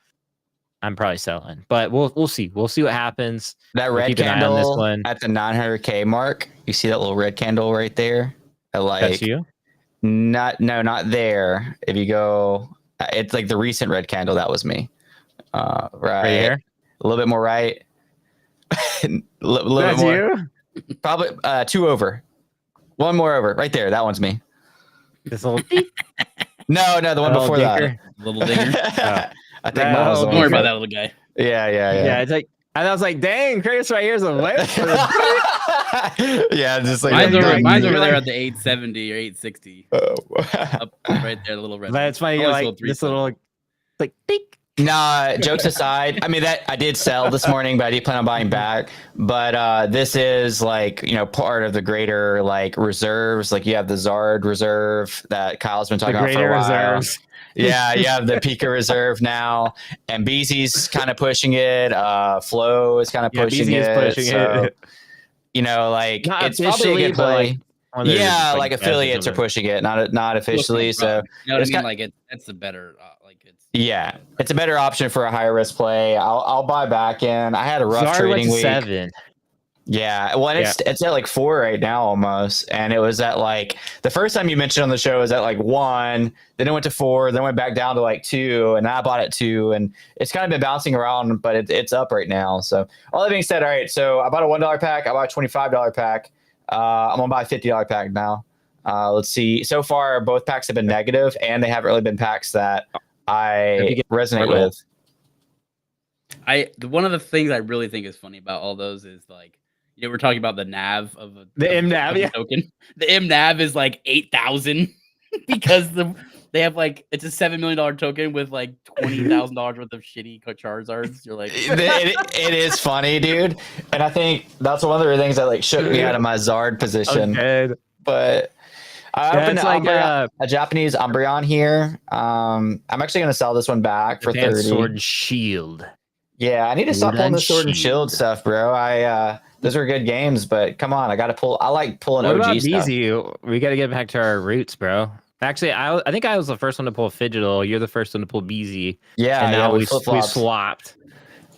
I'm probably selling. But we'll see. We'll see what happens. That red candle at the 900K mark. You see that little red candle right there? That's you? Not there. If you go, it's like the recent red candle. That was me. Right here. A little bit more right. That's bit more. You? Probably 2 over. 1 more over. Right there. That one's me. This little. No, the one before that. Little digger. I think don't worry about that little guy. Yeah. It's like, and I was like, dang, Chris right here's a lit. Yeah, just like mine's over there at the 870 or 860. Up right there, the little red. That's funny. Like this little, like, dink. Nah, jokes aside, I mean that I did sell this morning, but I did plan on buying back. But this is like, part of the greater like reserves. Like you have the Zard reserve that Kyle's been talking about for a while. Reserves. Yeah, you have the Pika reserve now, and BZ's kind of pushing it. Flow is kind of pushing it. Like not it's probably a good play. One of their, Yeah, like, like devs or affiliates are something. pushing it, not officially. So you know what I it's mean? got- Like that's the better. Like it's yeah, it's a better option for a higher risk play. I'll buy back in. I had a rough Zard went trading to week. 7. Yeah, well, and Yeah. it's at like 4 right now almost, and it was at like the first time you mentioned on the show was at like 1, then it went to 4, then went back down to like 2, and I bought it 2, and it's kind of been bouncing around, but it's up right now. So all that being said, all right, so I bought a $1 pack, I bought a $25 pack, I'm gonna buy a $50 pack now. Let's see. So far, both packs have been negative, and they haven't really been packs that I resonate with. One of the things I really think is funny about all those is like, we're talking about the NAV of The MNAV, of a yeah. token. The MNAV is like 8,000 because they have like it's a $7 million token with like $20,000 worth of shitty Charizards. You're like, it is funny, dude, and I think that's one of the things that like shook me out of my Zard position. Okay. But I opened it's like a Japanese Umbreon here. I'm actually going to sell this one back for 30. Sword and Shield. Yeah, I need to stop Sword pulling and the Sword and Shield Shield. stuff, bro. Those are good games, but come on, I got to pull. I like pulling What OG about stuff. BZ? We got to get back to our roots, bro. Actually, I think I was the first one to pull Fidgetal. You're the first one to pull BZ. Yeah, and now we we flip-flopped. swapped.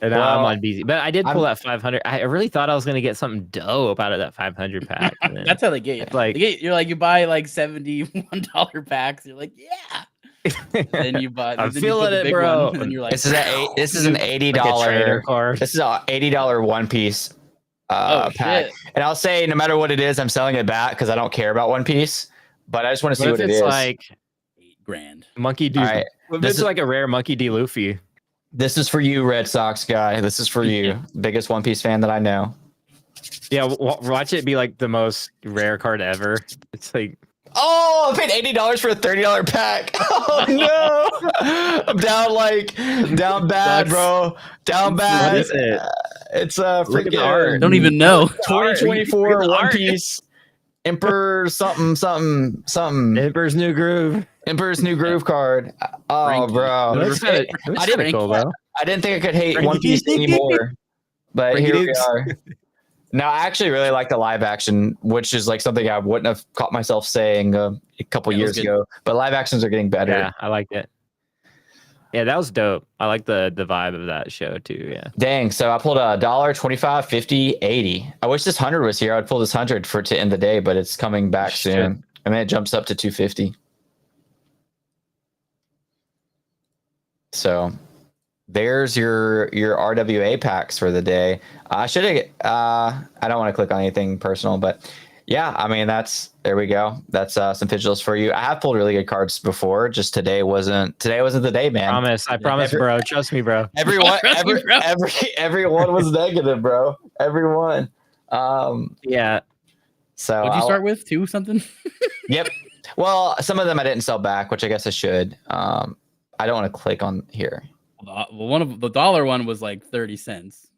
And now Well, I'm on BZ. But I did pull that 500. I really thought I was going to get something dope out of that 500 pack. and then- that's how they get you. Like- you're like you buy like $71 packs. You're like, yeah. Then you buy. I'm then you feeling put the it, big bro. one, and then you're like, This is an $80 like a trainer card. This is a $80 One Piece Oh, pack, shit. and I'll say no matter what it is, I'm selling it back because I don't care about One Piece, but I just want to see What what if it it's is. like $8,000. Monkey D? All right, What if this it's is- like a rare Monkey D Luffy? This is for you, Red Sox guy. This is for you, biggest One Piece fan that I know. Yeah, watch it be like the most rare card ever. It's like, Oh, I paid $80 for a $30 pack. Oh no, I'm down bad, Sucks. bro. Down bad. what is it? It's a Look at the freaking art. Don't even know. 2024 Look at the One art. Piece Emperor something. Emperor's New Groove. Emperor's New Groove card. Oh, Frankie. bro. That's I didn't pretty cool, though. I didn't think I could hate One Piece anymore, but Frankie here we Dukes. are. No, I actually really like the live action, which is like something I wouldn't have caught myself saying a couple Yeah, it was years good. ago. But live actions are getting better. Yeah, I liked it. Yeah, that was dope. I like the vibe of that show too. Yeah. Dang. So I pulled a $1, 25, 50, 80. I wish this 100 was here. I'd pull this 100 to end the day, but it's coming back Shit. soon. And then it jumps up to 250. So there's your RWA packs for the day. I should have. I don't want to click on anything personal, but yeah, I mean there we go. That's some Fidgetals for you. I have pulled really good cards before. Just today wasn't the day, man. I promise, bro. Trust me, bro. Everyone, Trust me, bro. everyone was negative, bro. Everyone. Yeah. So What'd you start with? 2 something? Yep. Well, some of them I didn't sell back, which I guess I should. I don't want to click on here. Well, one of the dollar one was like 30 cents.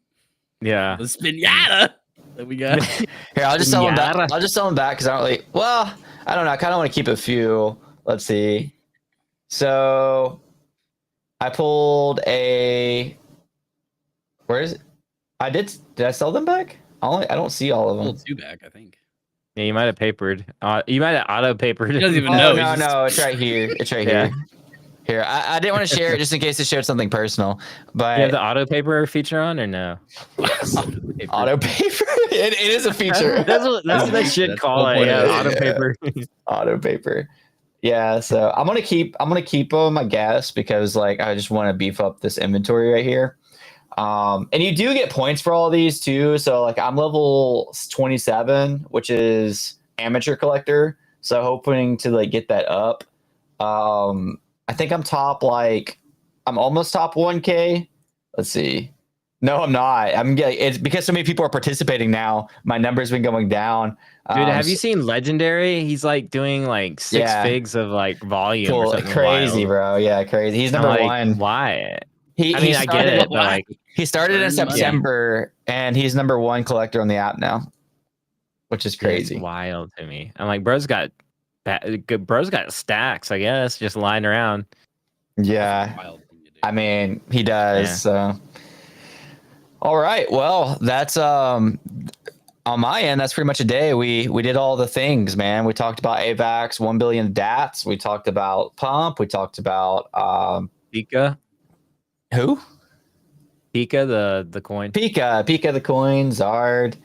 Yeah. The Spinata that we got. Here, I'll just sell them back. Yeah. I'll just sell them back because I don't really. Well, I don't know. I kind of want to keep a few. Let's see. So, I pulled a. Where is it? Did I sell them back? I don't see all of them. Pulled 2 back, I think. Yeah, you might have papered. You might have auto papered. He doesn't even Oh, know. no, He's just- no, it's right here. It's right Yeah. here. Here, I didn't want to share it just in case it showed something personal, but You have the auto paper feature on or no? auto paper. It is a feature. That's what they should That's call the it. point Yeah, of it. auto paper. Auto paper. Yeah, so I'm gonna keep them, I guess, because like I just want to beef up this inventory right here. And you do get points for all these too. So like I'm level 27, which is amateur collector. So hoping to like get that up. I think I'm almost top 1K. Let's see. No, I'm not. It's because so many people are participating now. My number's been going down. Dude, have you seen Legendary? He's like doing like 6 Yeah. figs of like volume or Cool, something crazy, wild. bro? Yeah, crazy. He's I'm number like, one. Why? He, I mean, he I get started- it, but like, He started in Earn money. September, and he's number 1 collector on the app now, which is it's crazy. wild to me. I'm like, bro's got stacks, I guess, just lying around. Yeah, Wild thing to do. I mean, he does. Yeah. So, all right. Well, that's on my end, that's pretty much a day. We did all the things, man. We talked about AVAX, 1 billion DATs. We talked about pump. We talked about Pika, who? Pika, the coin. Pika the coin, Zard.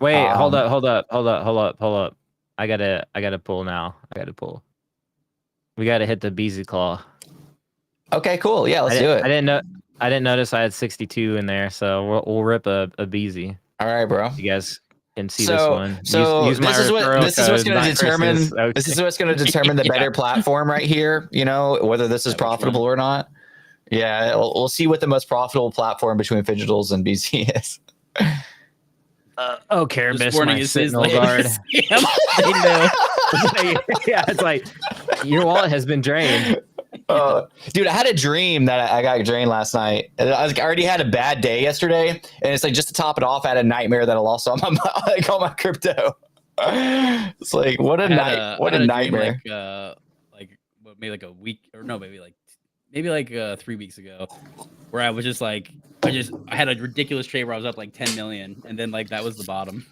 Wait, hold up. I gotta pull now. We gotta hit the Beezy Claw. Okay, cool. Yeah, let's do it. I didn't notice I had 62 in there, so we'll rip a Beezy. All right, bro. You guys can see this one. So use this is what's going to determine. Okay. This is what's going to determine the better platform right here. You know, whether this is profitable or not. Yeah, we'll see what the most profitable platform between Fidgetals and BZ is. Carapace, warning my is Sentinel his guard. They know. Yeah, it's like your wallet has been drained. Dude, I had a dream that I got drained last night. I already had a bad day yesterday, and it's like just to top it off, I had a nightmare that I lost all my crypto. It's like what a nightmare. Maybe like a week or no, maybe like 3 weeks ago, where I was just like, I had a ridiculous trade where I was up like 10 million, and then like that was the bottom.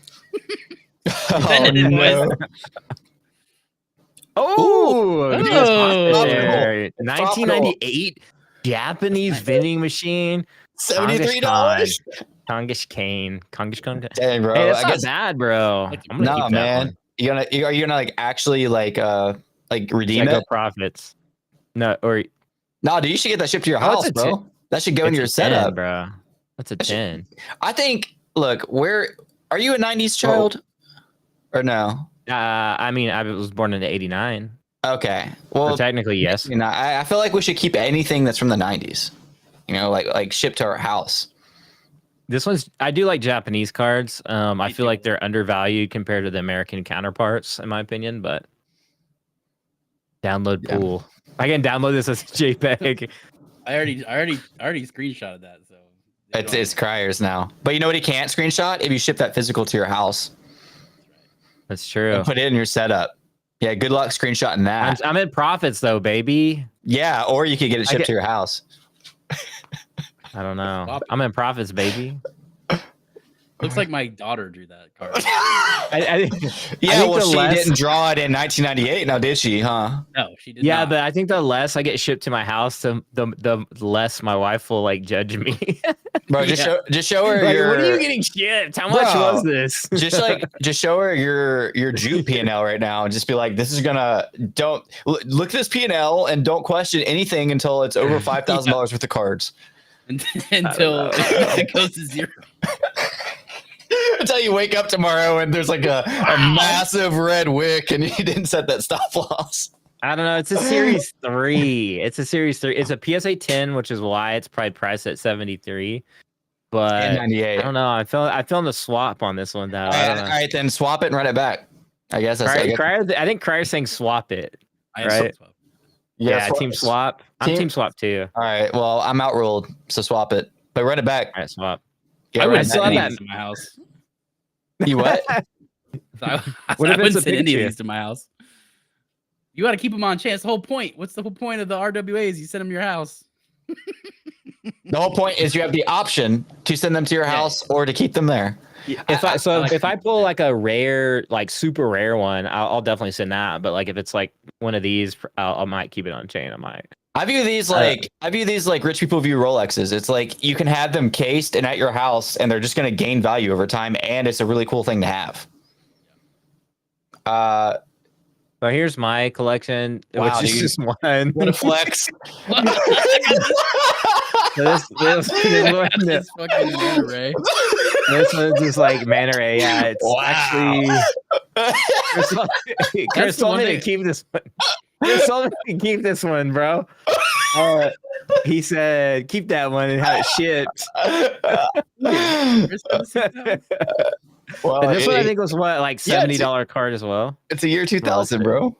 Oh, Oh. 1998 Japanese vending machine. $73. Kongish Kane. Dang, bro. Hey, that's I guess not bad, bro. no, man. Are you gonna like actually like redeem it? Profits. No, or no, dude, you should get that shipped to your house, bro. That should go in your setup, 10, bro. That's a 10. I think. Look, where are you a '90s child, or no? I mean, I was born in '89. Okay, well, so technically, yes. You know, I feel like we should keep anything that's from the '90s. You know, like shipped to our house. I do like Japanese cards. I feel like they're undervalued compared to the American counterparts, in my opinion. But download pool. I can download this as a JPEG. I already screenshotted that. So it's Cryer's now. But you know what? He can't screenshot if you ship that physical to your house. That's true. And put it in your setup. Yeah, good luck screenshotting that. I'm in profits though, baby. Yeah, or you could get it shipped to your house. I don't know. I'm in profits, baby. Looks like my daughter drew that card. She didn't draw it in 1998, now did she, huh? No, she did not. Yeah, but I think the less I get shipped to my house, the less my wife will like judge me. Bro, just show her like, your. What are you getting shipped? How much was this? just show her your Jute P&L right now, and just be like, "This is don't look at this P&L and don't question anything until it's over $5,000 worth of cards." Until it goes to zero. Until you wake up tomorrow and there's like a massive red wick and you didn't set that stop loss. I don't know. It's a Series 3. It's a PSA 10, which is why it's probably priced at 73. But 98. I don't know. I feel the swap on this one though. All right, then swap it and run it back. I guess that's I think Cryer's saying swap it. Right? Yeah, team swap. I'm team swap too. All right. Well, I'm outruled, so swap it. But run it back. All right, swap. I would still have that in my house. You what? I wouldn't send any of these to my house. You got to keep them on chance. The whole point. What's the whole point of the RWAs? You send them to your house. The whole point is you have the option to send them to your house or to keep them there. If I pull like a rare, like super rare one, I'll definitely send that. But like if it's like one of these, I might keep it on chain. I might. I view these like rich people view Rolexes. It's like you can have them cased and at your house, and they're just going to gain value over time, and it's a really cool thing to have. So here's my collection, wow, which is just one. What a flex! This fucking Manta Ray. This one's just like Manta Ray. Yeah, it's actually. Chris told me to keep this one. Chris told me to keep this one, bro. He said, keep that one and have it shipped. Well, and this one I think was what, like $70 card as well. It's a year 2000, bro.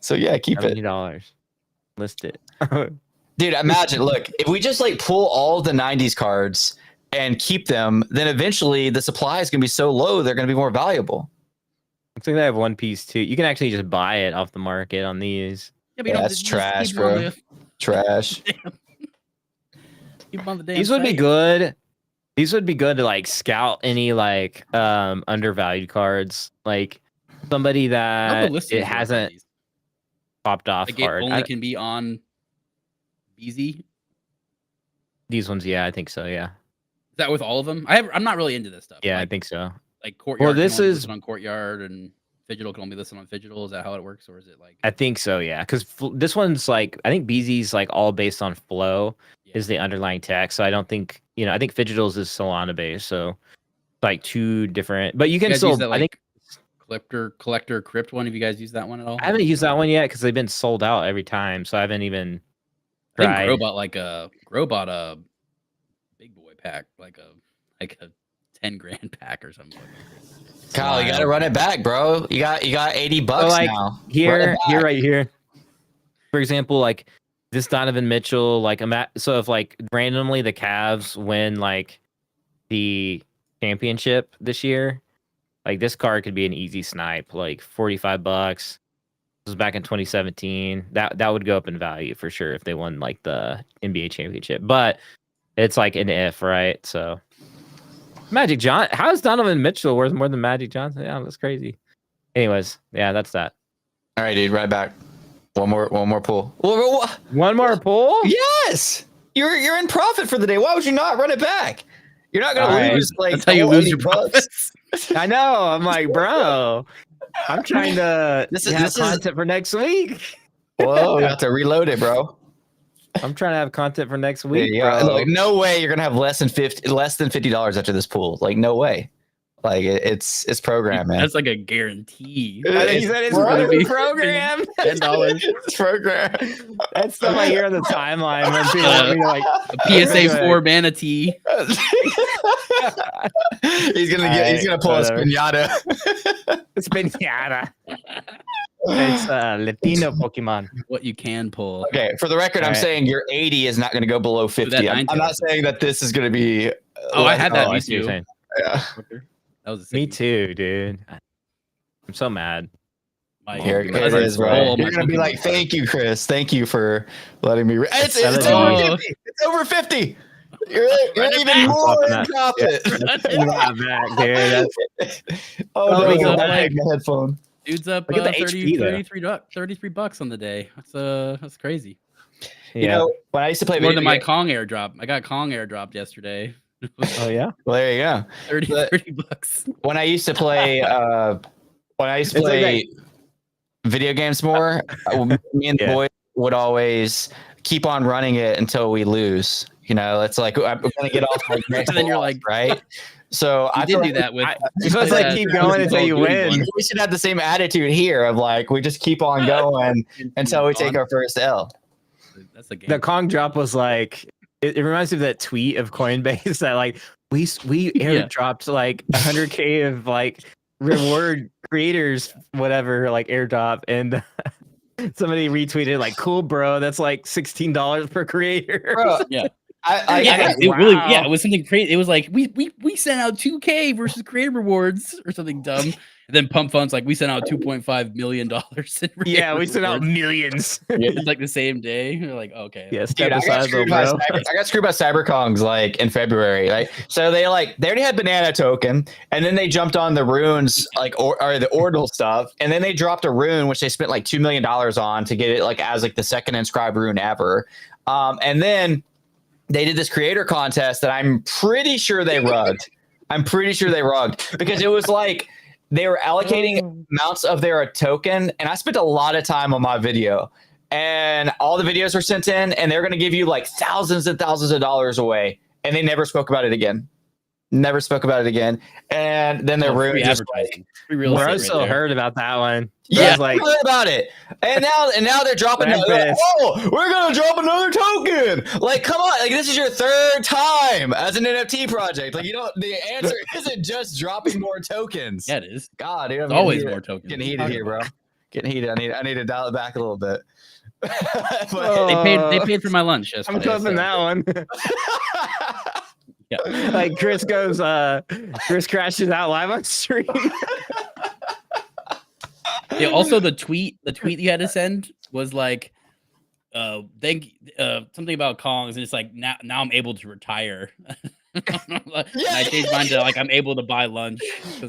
So yeah, keep it. $70. List it. Dude, imagine, look, if we just like pull all the 90s cards and keep them, then eventually the supply is going to be so low, they're going to be more valuable. I think they have one piece too. You can actually just buy it off the market on these. Yeah, that's trash, bro. Trash. Keep on the damn These would be good These would be good to like scout any like undervalued cards, like somebody that it hasn't popped off Like it hard. only can be on BZ. These ones, yeah, I think so. Yeah. Is that with all of them? I'm not really into this stuff. Yeah, like, I think so. Like Courtyard. Well, this can only is listen on Courtyard, and Phygital can only listen on Phygital. Is that how it works, or is it like? I think so. Yeah, because this one's like I think BZ's like all based on flow is the underlying tech. So I don't think I think Phygital's is Solana based. So like two different, but you can still. That, like, I think collector crypt one. Have you guys used that one at all? I haven't used that one yet because they've been sold out every time. So I haven't even. I think Grow bought a big boy pack, like a 10 grand pack or something. Kyle, you got to run it back, bro. You got $80 so like, now. Here, right here. For example, like this Donovan Mitchell, like so if like randomly the Cavs win like the championship this year, like this card could be an easy snipe, like $45. This was back in 2017. That would go up in value for sure if they won like the NBA championship. But it's like an if, right? So Magic Johnson. How is Donovan Mitchell worth more than Magic Johnson? Yeah, that's crazy. Anyways, yeah, that's that. All right, dude, right back. One more pull. One more pull? Yes. You're in profit for the day. Why would you not run it back? You're not gonna lose like that's how you lose your profits. I know. I'm like, bro. I'm trying to have content for next week. Whoa, you have to reload it, bro. I'm trying to have content for next week, bro. Like, no way you're gonna have less than $50 after this pool. Like, no way. Like it's programmed, man. That's like a guarantee. I think that is going to be programmed. $10. It's programmed. That's stuff I hear on the timeline when people like a PSA 4 manatee. He's gonna pull a Spinata. Spinata. It's Latino Pokemon. What you can pull. Okay, for the record, I'm saying your 80 is not going to go below 50. I'm not saying that this is going to be. I had that. Me too. Yeah. That was me too, dude. I'm so mad. Here it is, bro. You're gonna be like, "Thank you, Chris. Thank you for letting me." It's over 50. It's over 50. You're even more in profit. Back, dude. Oh, no, go back. My headphone. Dude's up Look at the HP, $33 on the day. That's crazy. Yeah. You know, when I used to play more than my Kong airdrop. I got Kong airdropped yesterday. Oh yeah. Well, there you go. $30. When I used to play, video games more, me and the boys would always keep on running it until we lose. You know, it's like I'm gonna get off like next. And then you're like, right? So I did do that with. You're supposed to like keep going until you win. We should have the same attitude here of like we just keep on going until we take our first L. That's the game. The Kong drop was like it reminds me of that tweet of Coinbase that like we airdropped like 100K of like reward creators whatever like airdrop and somebody retweeted like cool bro that's like $16 per creator. Bro, yeah. It was something crazy. It was like we sent out 2K versus creator rewards or something dumb. And then Pump Funds like we sent out $2.5 million. We sent out millions. It's like the same day. You're like, okay. Yes, dude, I got screwed by CyberKongs like in February. Like, so they already had banana token, and then they jumped on the runes like or the Ordle stuff, and then they dropped a rune which they spent like $2 million on to get it like as like the second inscribed rune ever, and then they did this creator contest that I'm pretty sure they rugged. Because it was like they were allocating amounts of their token, and I spent a lot of time on my video, and all the videos were sent in, and they're going to give you like thousands and thousands of dollars away, and they never spoke about it again. And then their runes just like, I still heard about that one. Yeah, I heard about it. And now they're dropping another. Oh, we're gonna drop another token. Like, come on, like this is your third time as an NFT project. Like, the answer isn't just dropping more tokens. Yeah, it is. God, dude, it's always more tokens. Getting heated here, bro. Getting heated. I need to dial it back a little bit. They paid for my lunch yesterday. I'm closing that one. Yeah. Like Chris crashes out live on stream. Yeah, also the tweet you had to send was like something about Kongs, and it's like now I'm able to retire. I changed mine to like I'm able to buy lunch.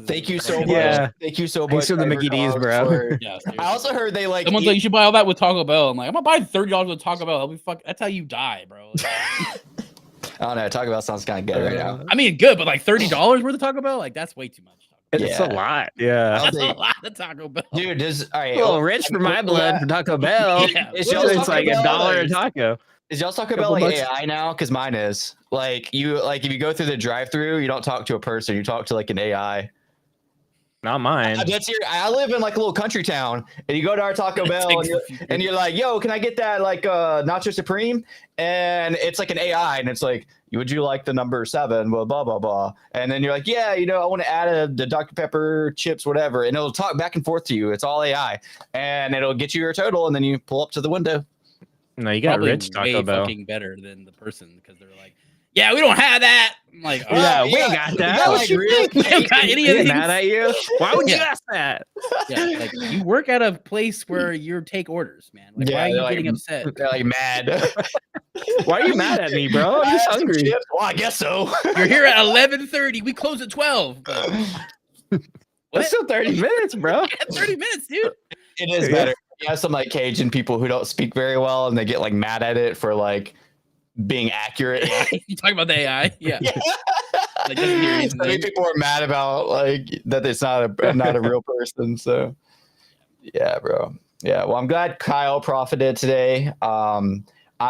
Thank you so much. Yeah. Thank you so much. Thanks for the Mickey D's, bro. Yeah, I also heard they like. someone's like, you should buy all that with Taco Bell. I'm like, I'm gonna buy $30 with Taco Bell. That'll be fuck. That's how you die, bro. I don't know. Taco Bell sounds kind of good right now. I mean, good, but like $30 worth of Taco Bell, like that's way too much. It's a lot. Yeah. That's a lot of Taco Bell, Dude. All right. A little rich for my blood for Taco Bell. Yeah. It's It's like $1 a taco. Is y'all Taco Bell like AI now? Because mine is. Like if you go through the drive-through, you don't talk to a person. You talk to like an AI. Not mine. I live in like a little country town, and you go to our Taco Bell, and you're like, "Yo, can I get that like nacho supreme?" And it's like an AI, and it's like, "Would you like the number 7?" Blah blah blah blah. And then you're like, "Yeah, I want to add the Dr. Pepper chips, whatever." And it'll talk back and forth to you. It's all AI, and it'll get you your total, and then you pull up to the window. No, you got probably rich Taco way Bell. fucking better than the person because they're like, yeah, we don't have that. I'm like, oh, Yeah, we ain't got that. Like, really? we don't got any of They these. mad at you? Why would you Yeah. ask that? Yeah, like you work at a place where you take orders, man. Like, why are you they're getting upset? They're like mad. Why are you mad at me, bro? I'm just hungry. Chips? Well, I guess so. You're here at 11:30. We close at 12. Like, That's still 30 minutes, bro. yeah, 30 minutes, dude. It is better. You have some like Cajun people who don't speak very well, and they get like mad at it for like being accurate. You talk about the AI, yeah. Like, doesn't hear So anything. many people are mad about like that it's not a real person. So yeah, bro. Yeah. Well, I'm glad Kyle profited today. I'm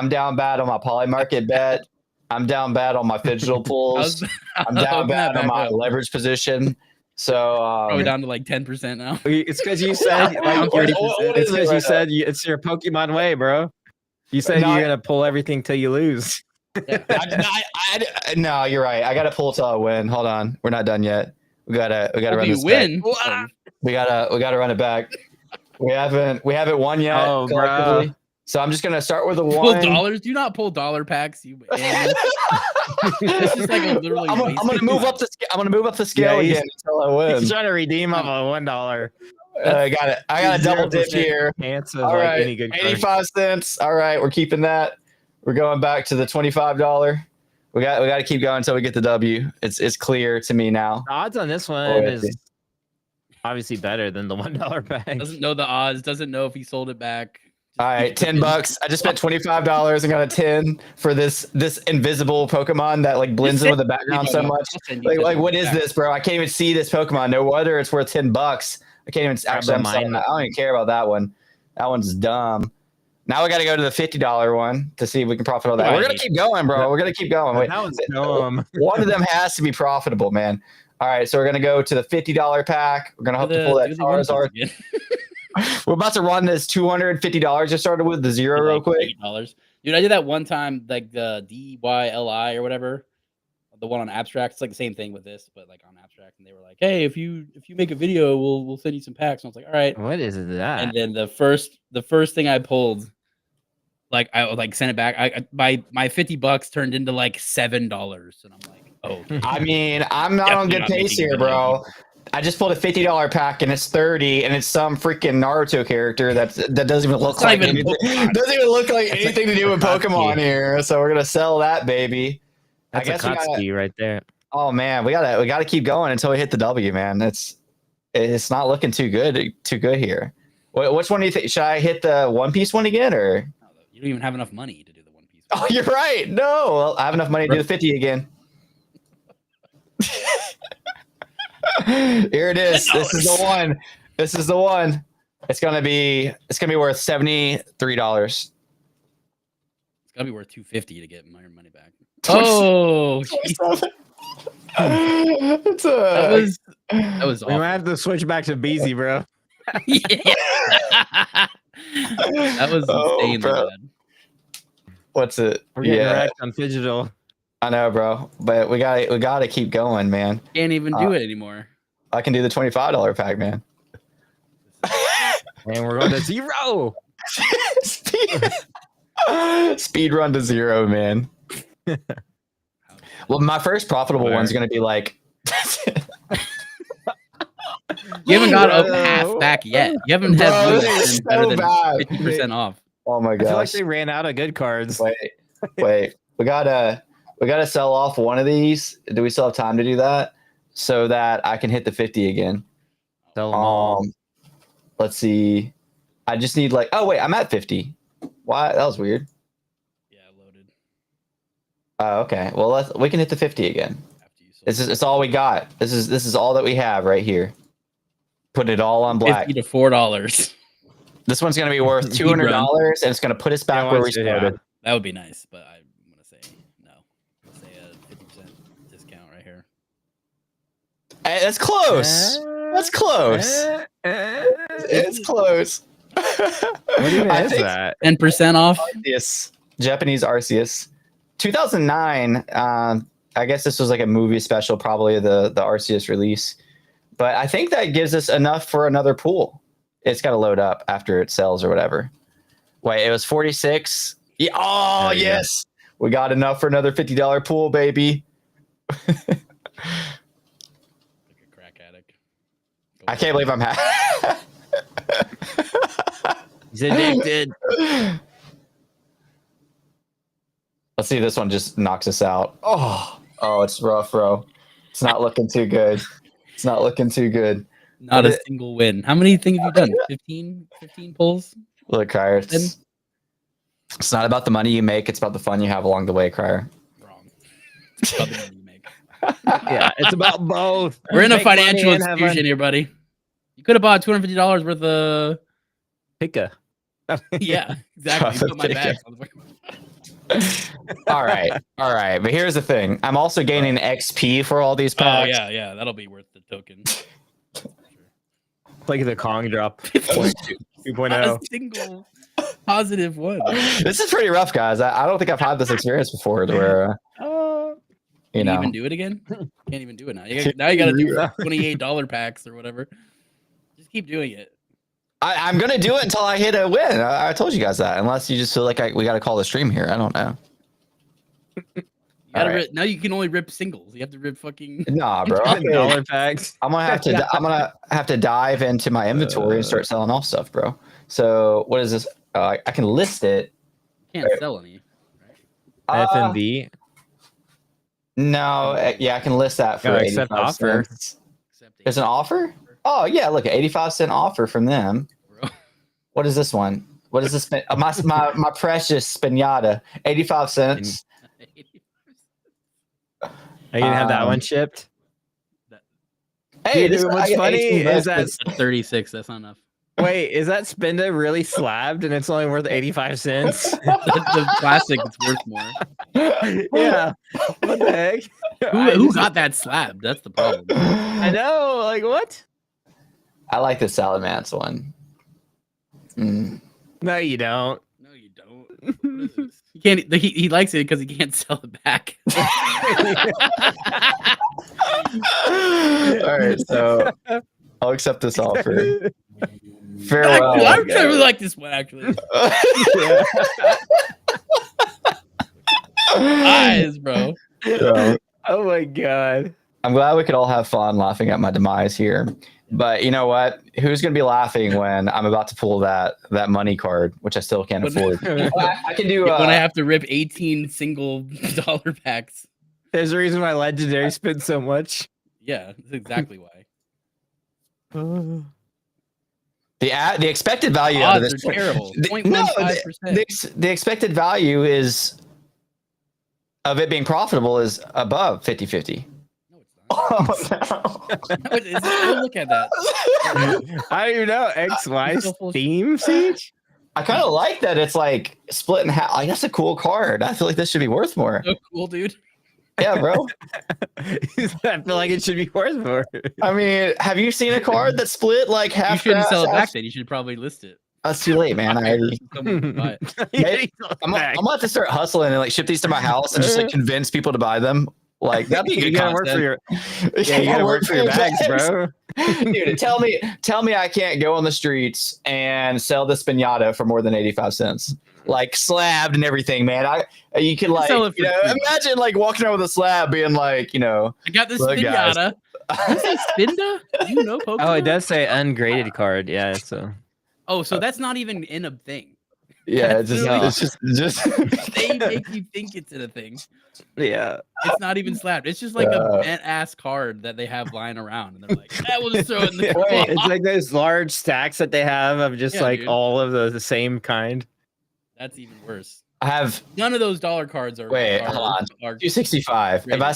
down bad on my poly market bet. I'm down bad on my digital pools. I'm down bad on my leverage position. So Probably down to like 10% now. It's because you said like, What it's is it because you right said it's your Pokemon way, bro. You said No, you're gonna pull everything till you lose. No, you're right. I gotta pull till I win. Hold on, we're not done yet. We gotta run You this win. back. We gotta run it back. We haven't won yet. Oh, collectively. bro. So I'm just gonna start with a Pull one. dollars. Do not pull dollar packs. You. This is like a literally. I'm gonna move up the. I'm gonna move up the scale Yeah, again until I win. He's trying to redeem off of $1. I got it. I got a double dip here. Chance of All like right, any good card. 85 cents. All right, we're keeping that. We're going back to the $25. We got to keep going until we get the W. It's clear to me now. The odds on this one is obviously better than the $1 bag. Doesn't know the odds. Doesn't know if he sold it back. All right, $10. I just spent $25 and got a 10 for this invisible Pokemon that like blends in with the background so much. Like what is this, bro? I can't even see this Pokemon. No wonder it's worth $10. I can't even actually. I don't even care about that one. That one's dumb. Now we got to go to the $50 one to see if we can profit on that. We're gonna keep going, bro. We're gonna keep going. Wait, That was dumb. one of them has to be profitable, man. All right, so we're gonna go to the $50 pack. We're gonna hope to pull that Charizard. We're about to run this $250 I started with the zero real quick. $8. Dude, I did that one time, like the DYLI or whatever, the one on Abstract. It's like the same thing with this, but like on Abstract. And they were like, "Hey, if you make a video, we'll send you some packs." And I was like, "All right." What is that? And then the first thing I pulled, like I like sent it back. My $50 turned into like $7, and I'm like, "Oh." I mean, I'm not on good pace here, bro. I just pulled a $50 pack and it's 30, and it's some freaking Naruto character that doesn't even look like anything. Doesn't even look like anything to do with Pokemon here. So we're gonna sell that baby. That's I guess a Katsuki right there. Oh man, we gotta keep going until we hit the W, man. It's not looking too good here. Which one do you think? Should I hit the One Piece one again, or You don't even have enough money to do the One Piece. Oh, you're right. No, well, I have enough money to do the 50 again. Here it is. This is the one. This is the one. It's gonna be worth $73. It's gotta be worth $250 to get my money back. Oh, that was We might have to switch back to Beezy, bro. yeah. That was insane, bro. man. What's it? We're getting wrecked on digital. I know, bro. But we gotta keep going, man. Can't even do it anymore. I can do the $25 pack, man. And we're going to zero. Speed run to zero, man. Well, my first profitable one's gonna be like. You haven't got up half back yet. You haven't had Bro, this better than bad. 50% off. Oh my I feel like gosh! they ran out of good cards. Wait. We gotta We got to sell off one of these. Do we still have time to do that? So that I can hit the 50 again. Sell them all. Let's see. I just need like, oh wait, I'm at 50. Why? That was weird. Yeah, loaded. Oh, okay. Well, we can hit the 50 again. It's all we got. This is all that we have right here. Put it all on black. $50 to $4. This one's gonna be worth $200, and it's gonna put us back where we started. That would be nice, but I'm gonna say no. Let's say a 50% discount right here. Hey, that's close. That's close. It's close. What even is that? 10% off. Arceus, Japanese Arceus, 2009. I guess this was like a movie special, probably the Arceus release. But I think that gives us enough for another pool. It's got to load up after it sells or whatever. Wait, it was 46. Yeah. Oh, yes. We got enough for another $50 pool, baby. Like a crack addict. I can't believe I'm happy. He's addicted. Let's see if this one just knocks us out. Oh, it's rough, bro. It's not looking too good. It's not looking too good. Not a single win. How many things have you done? 15 pulls? Look, Crier, it's not about the money you make. It's about the fun you have along the way, Crier. Wrong. It's about the money you make. Yeah, it's about both. We're in a Make financial money and have institution here, buddy. You could have bought $250 worth of... Pika. Yeah, exactly. You put my bags on the all right. But here's the thing. I'm also gaining XP for all these packs. Oh, yeah. That'll be worth the token. Like the Kong drop 2.0. Not a single positive one. This is pretty rough, guys. I don't think I've had this experience before where, you know. Even do it again? Can't even do it now. Now you got to do $28 packs or whatever. Just keep doing it. I'm going to do it until I hit a win. I told you guys that. Unless you just feel like we got to call the stream here. I don't know. Now you can only rip singles. You have to rip fucking nah, bro. Dollar packs. I'm gonna have to dive into my inventory and start selling off stuff, bro. So what is this? I can list it. Can't sell any. Right? FMV. No, yeah, I can list that for 85 offer. cents. There's an offer? Oh yeah, look, 85-cent offer from them. Bro. What is this one? What is this? My precious Spinata, 85 cents. Are you gonna have that one shipped? Hey, dude, what's funny is that 36. That's not enough. wait, is that Spinda really slabbed and it's only worth 85 cents? The plastic is worth more. Yeah. What the heck? Who got that slab? That's the problem. I know. Like what? I like the Salamence one. No, you don't. No, you don't. What is this? He can't. He likes it because he can't sell it back. All right, so I'll accept this offer. Farewell. I really like this one actually. Eyes, bro. So, Oh my god. I'm glad we could all have fun laughing at my demise here. But you know what? Who's going to be laughing when I'm about to pull that money card, which I still can't afford? I can do. When I have to rip 18 single dollar packs. There's a reason why Legendary spent so much. Yeah, that's exactly why. The expected value out of Odds this are terrible. The 0.15%. the expected value is of it being profitable is above 50-50. No, it's not. No, it isn't. Go look at that. I don't even know. XY Steam Siege? I kind of like that it's like split in half. Like, that's a cool card. I feel like this should be worth more. So cool, dude. Yeah, bro. I feel like it should be worth more. I mean, have you seen a card that's split like half? You shouldn't sell it half? back then. You should probably list it. That's too late, man. I already. Maybe I'm gonna have to start hustling and like ship these to my house and just like convince people to buy them. Like that'd be good. You gotta work for your you gotta work for your bags, bro. Dude, tell me I can't go on the streets and sell this Spinata for more than 85 cents. Like slabbed and everything, man. You can like imagine like walking around with a slab being like, I got this Spinata. Is it Spinda? Do you know Pokemon? Oh, it does say ungraded card. Yeah, so Oh, so that's not even in a thing. Yeah, That's literally- it's just They make you think it's in a thing. Yeah. It's not even slapped. It's just like a bent ass card that they have lying around, and they're like, "Yeah, we'll just throw it in the Wait, car." it's like those large stacks that they have of just Yeah, like dude. all of the same kind. That's even worse. I have None of those dollar cards are. Wait, are, hold on. are 265. If rated. I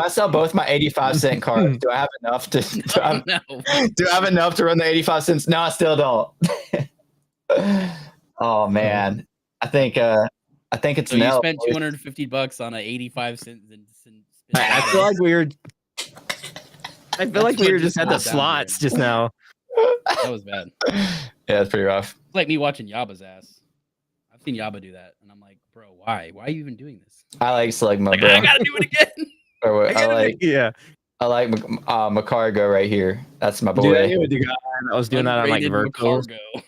sell both my 85-cent cards, do I have enough to No. do I have enough to run the 85 cents? No, I still don't. Oh man. I think it's So you no. spent $250 on a 85-cent. I feel like we were. I feel like we what were just just at the went down, slots dude. just now. That was bad. Yeah, it's pretty rough. It's like me watching Yaba's ass. I've seen Yaba do that, and I'm like, bro, why? Why are you even doing this? I like select mode. Like, I gotta do it again. Or what- Yeah. I like Macargo right here. That's my Dude, I boy. knew the guy that was doing that on like Unrated virtuals. Macargo.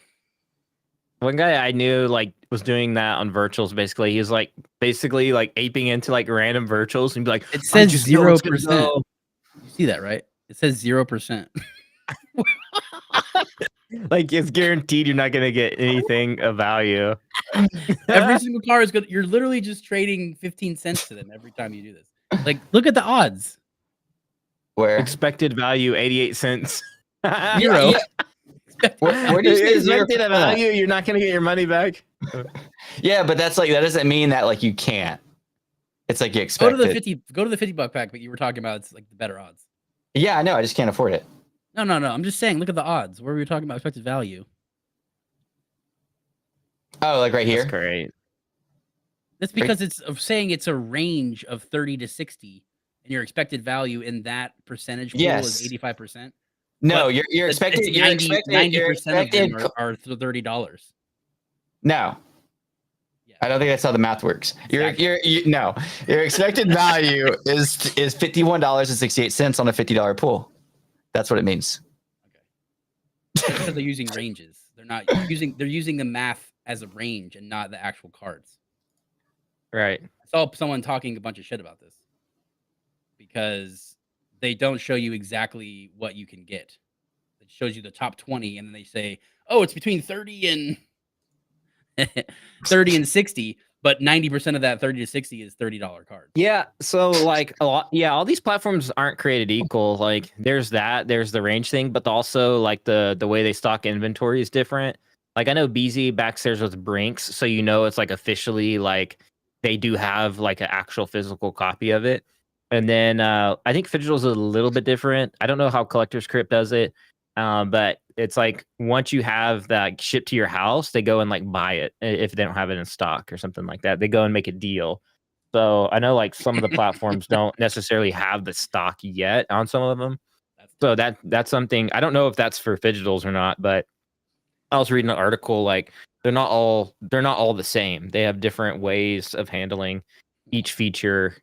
One guy I knew like was doing that on virtuals. Basically, he was like basically like aping into like random virtuals and be like, It "I says just know it's 0%. gonna go." You see that, right? It says 0%. Like it's guaranteed you're not gonna get anything of value. Every single car is good. You're literally just trading 15 cents to them every time you do this. Like, look at the odds. Where? Expected value 88 cents. Zero. Where do you say Expected 0%? value, you're not gonna get your money back. Yeah, but that's like that doesn't mean that like you can't. It's like you Go expect to the it. 50. Go to the $50 pack, but you were talking about it's like the better odds. Yeah, I know. I just can't afford it. No. I'm just saying. Look at the odds. Where we were talking about expected value. Oh, like right here. That's great. That's because it's of saying it's a range of 30 to 60, and your expected value in that percentage pool Yes. is 85%. No, But you're expected. It's You're 90, expected. 90% You're of expected. them are $30. No, Yeah. I don't think that's how the math works. Exactly. No. Your expected value is $51.68 on a $50 pool. That's what it means. Because they're using ranges. They're not using. They're using the math as a range and not the actual cards. Right. I saw someone talking a bunch of shit about this because they don't show you exactly what you can get. It shows you the top 20, and then they say, "Oh, it's between 30 and 30 and 60." But 90% of that 30 to 60 is $30 cards. Yeah. So like a lot, yeah, all these platforms aren't created equal. Like there's the range thing, but also like the way they stock inventory is different. Like I know BZ backs theirs with Brinks, so you know it's like officially like they do have like an actual physical copy of it. And then I think Fidgetal's a little bit different. I don't know how Collector's Crypt does it, but it's like once you have that shipped to your house, they go and like buy it if they don't have it in stock or something like that. They go and make a deal. So I know like some of the platforms don't necessarily have the stock yet on some of them. So that's something I don't know if that's for Fidgetals or not, but I was reading an article like they're not all the same. They have different ways of handling each feature.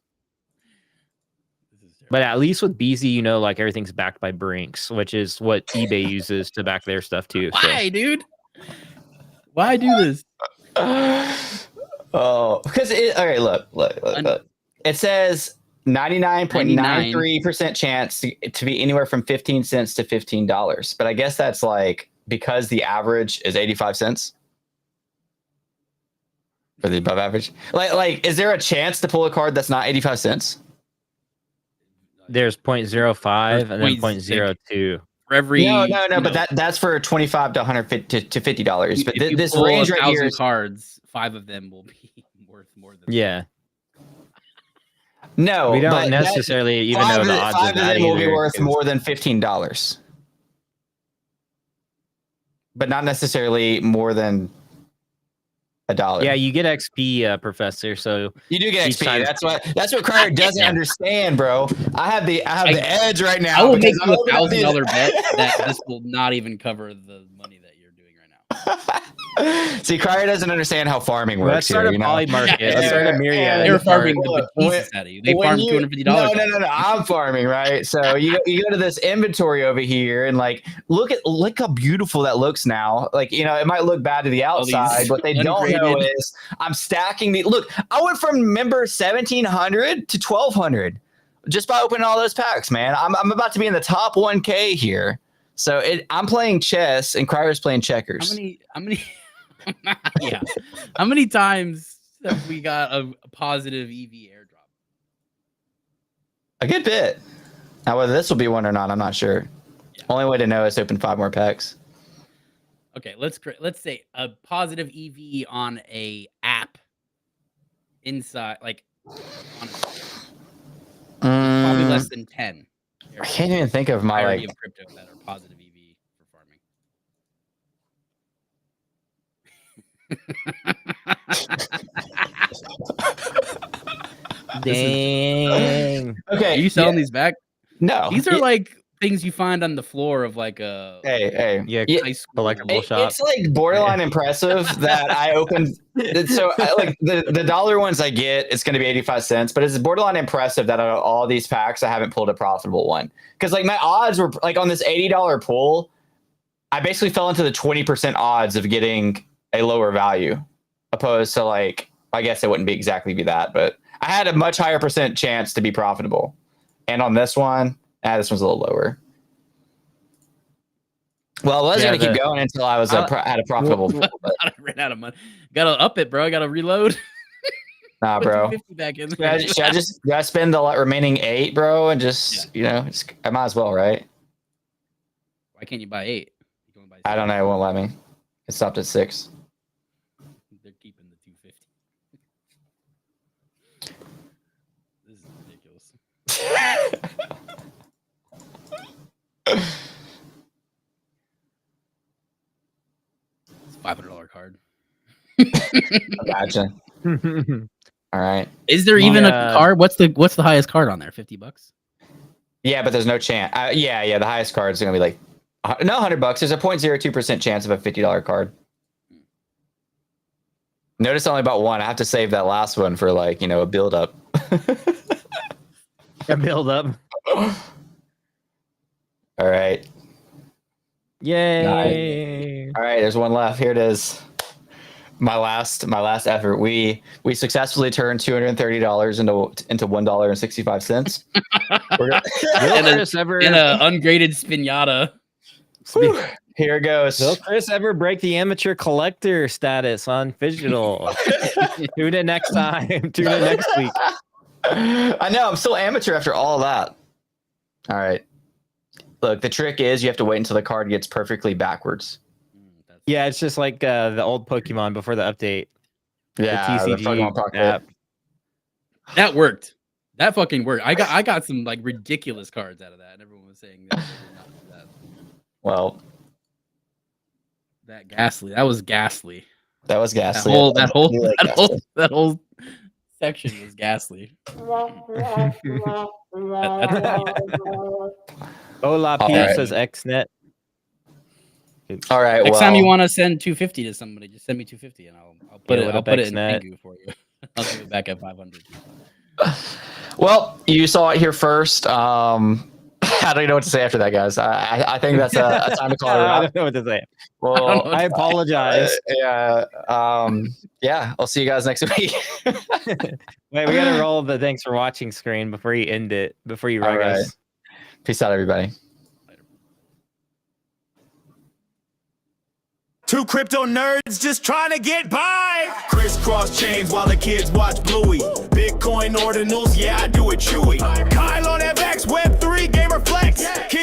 But at least with BZ, you know, like everything's backed by Brinks, which is what eBay uses to back their stuff too. Why, dude? Why do this? Oh, because okay, look. It says 99.93% chance to be anywhere from 15 cents to $15. But I guess that's like because the average is 85 cents. For the above average. Like, is there a chance to pull a card that's not 85 cents? There's 0.05 and then Points, 0.02. For every No, you but know, that's for $25 to $150 to $50. But if you this pull range right 1,000 here is cards, 5 of them will be worth more than Yeah. no. We don't but that- necessarily even know the odds five of of that them will be either, worth 'cause- more than $15, but not necessarily more than $1. Yeah, you get XP, Professor. So You do get each XP. time- That's what Crier doesn't understand, bro. I have the edge right now. I will make because you I'm opening up these- $1,000 bet that this will not even cover the money that you're doing right now. See, Crier doesn't understand how farming works. let's start here, a you know? poly market. Let's start a myriad. They were Look, farming the look, bejesus out of you. They when farmed you- $250. No. I'm farming, right? So you go to this inventory over here and like look how beautiful that looks now. Like, you know, it might look bad to the All these outside, but they don't know ungraded- is I'm stacking the look. I went from member 1,700 to 1,200 just by opening all those packs, man. I'm about to be in the top 1K here. So I'm playing chess and Crier's playing checkers. How many Yeah. How many times have we got a positive EV airdrop? A good bit. Now, whether this will be one or not, I'm not sure. Yeah. Only way to know is to open 5 more packs. Okay, let's say a positive EV on a app inside, like honestly, probably less than 10. I can't even think of my Entirety like. of crypto that are positive EV for farming. Dang. Are Okay, you selling these back? No, These are like things you find on the floor of like a Hey, Yeah, high school collectible shop. It's like borderline impressive that I opened. So like the dollar ones I get, it's going to be 85 cents, but it's borderline impressive that out of all these packs, I haven't pulled a profitable one. Because like my odds were like on this $80 pool, I basically fell into the 20% odds of getting a lower value, opposed to like, I guess it wouldn't be exactly be that, but I had a much higher percent chance to be profitable. And on this one, this one's a little lower. Well, I was going to keep going until I was at a profitable pool. But I ran out of money. Gotta up it, bro. I gotta reload. nah, bro. 250 back in there. Should I spend the remaining 8, bro, and just I might as well, right? Why can't you buy 8? You can only buy I don't know. It won't let me. It stopped at 6. They're keeping the 250. This is ridiculous. It's a $500 card. Gotcha. All right. Is there even a card? What's the highest card on there? $50? Yeah, but there's no chance. Yeah. The highest card is gonna be like $100. There's a 0.02% chance of a $50 card. Notice I only bought one. I have to save that last one for like a build up. A build up. All right. Yay! All right. There's one left. Here it is. My last effort. We successfully turned $230 into $1.65. In a ungraded spinata. Here it goes. Will Chris ever break the amateur collector status on Digital? Tune in next time. Tune in next week. I know. I'm still amateur after all that. All right. Look, the trick is you have to wait until the card gets perfectly backwards. Yeah, it's just like the old Pokemon before the update. Yeah, the TCG app. That worked. That fucking worked. I got some like ridiculous cards out of that, and everyone was saying that. Well, that ghastly. That was ghastly. That was ghastly. That whole section was ghastly. Hola, Pete says XNet. All right. Next time you want to send 250 to somebody, just send me 250, and I'll put it in Tengu for you. I'll give it back at 500. Well, you saw it here first. I don't even know what to say after that, guys. I think that's a time to call it a wrap. I don't know what to say. Well, I apologize. Yeah. I'll see you guys next week. Wait, we gotta roll the thanks for watching screen before you end it. Before you rug us. Peace out, everybody. Two crypto nerds just trying to get by. Crisscross chains while the kids watch Bluey. Bitcoin ordinals, yeah, I do it chewy. Kyle on AVAX Web3 Gamer Flex. Kids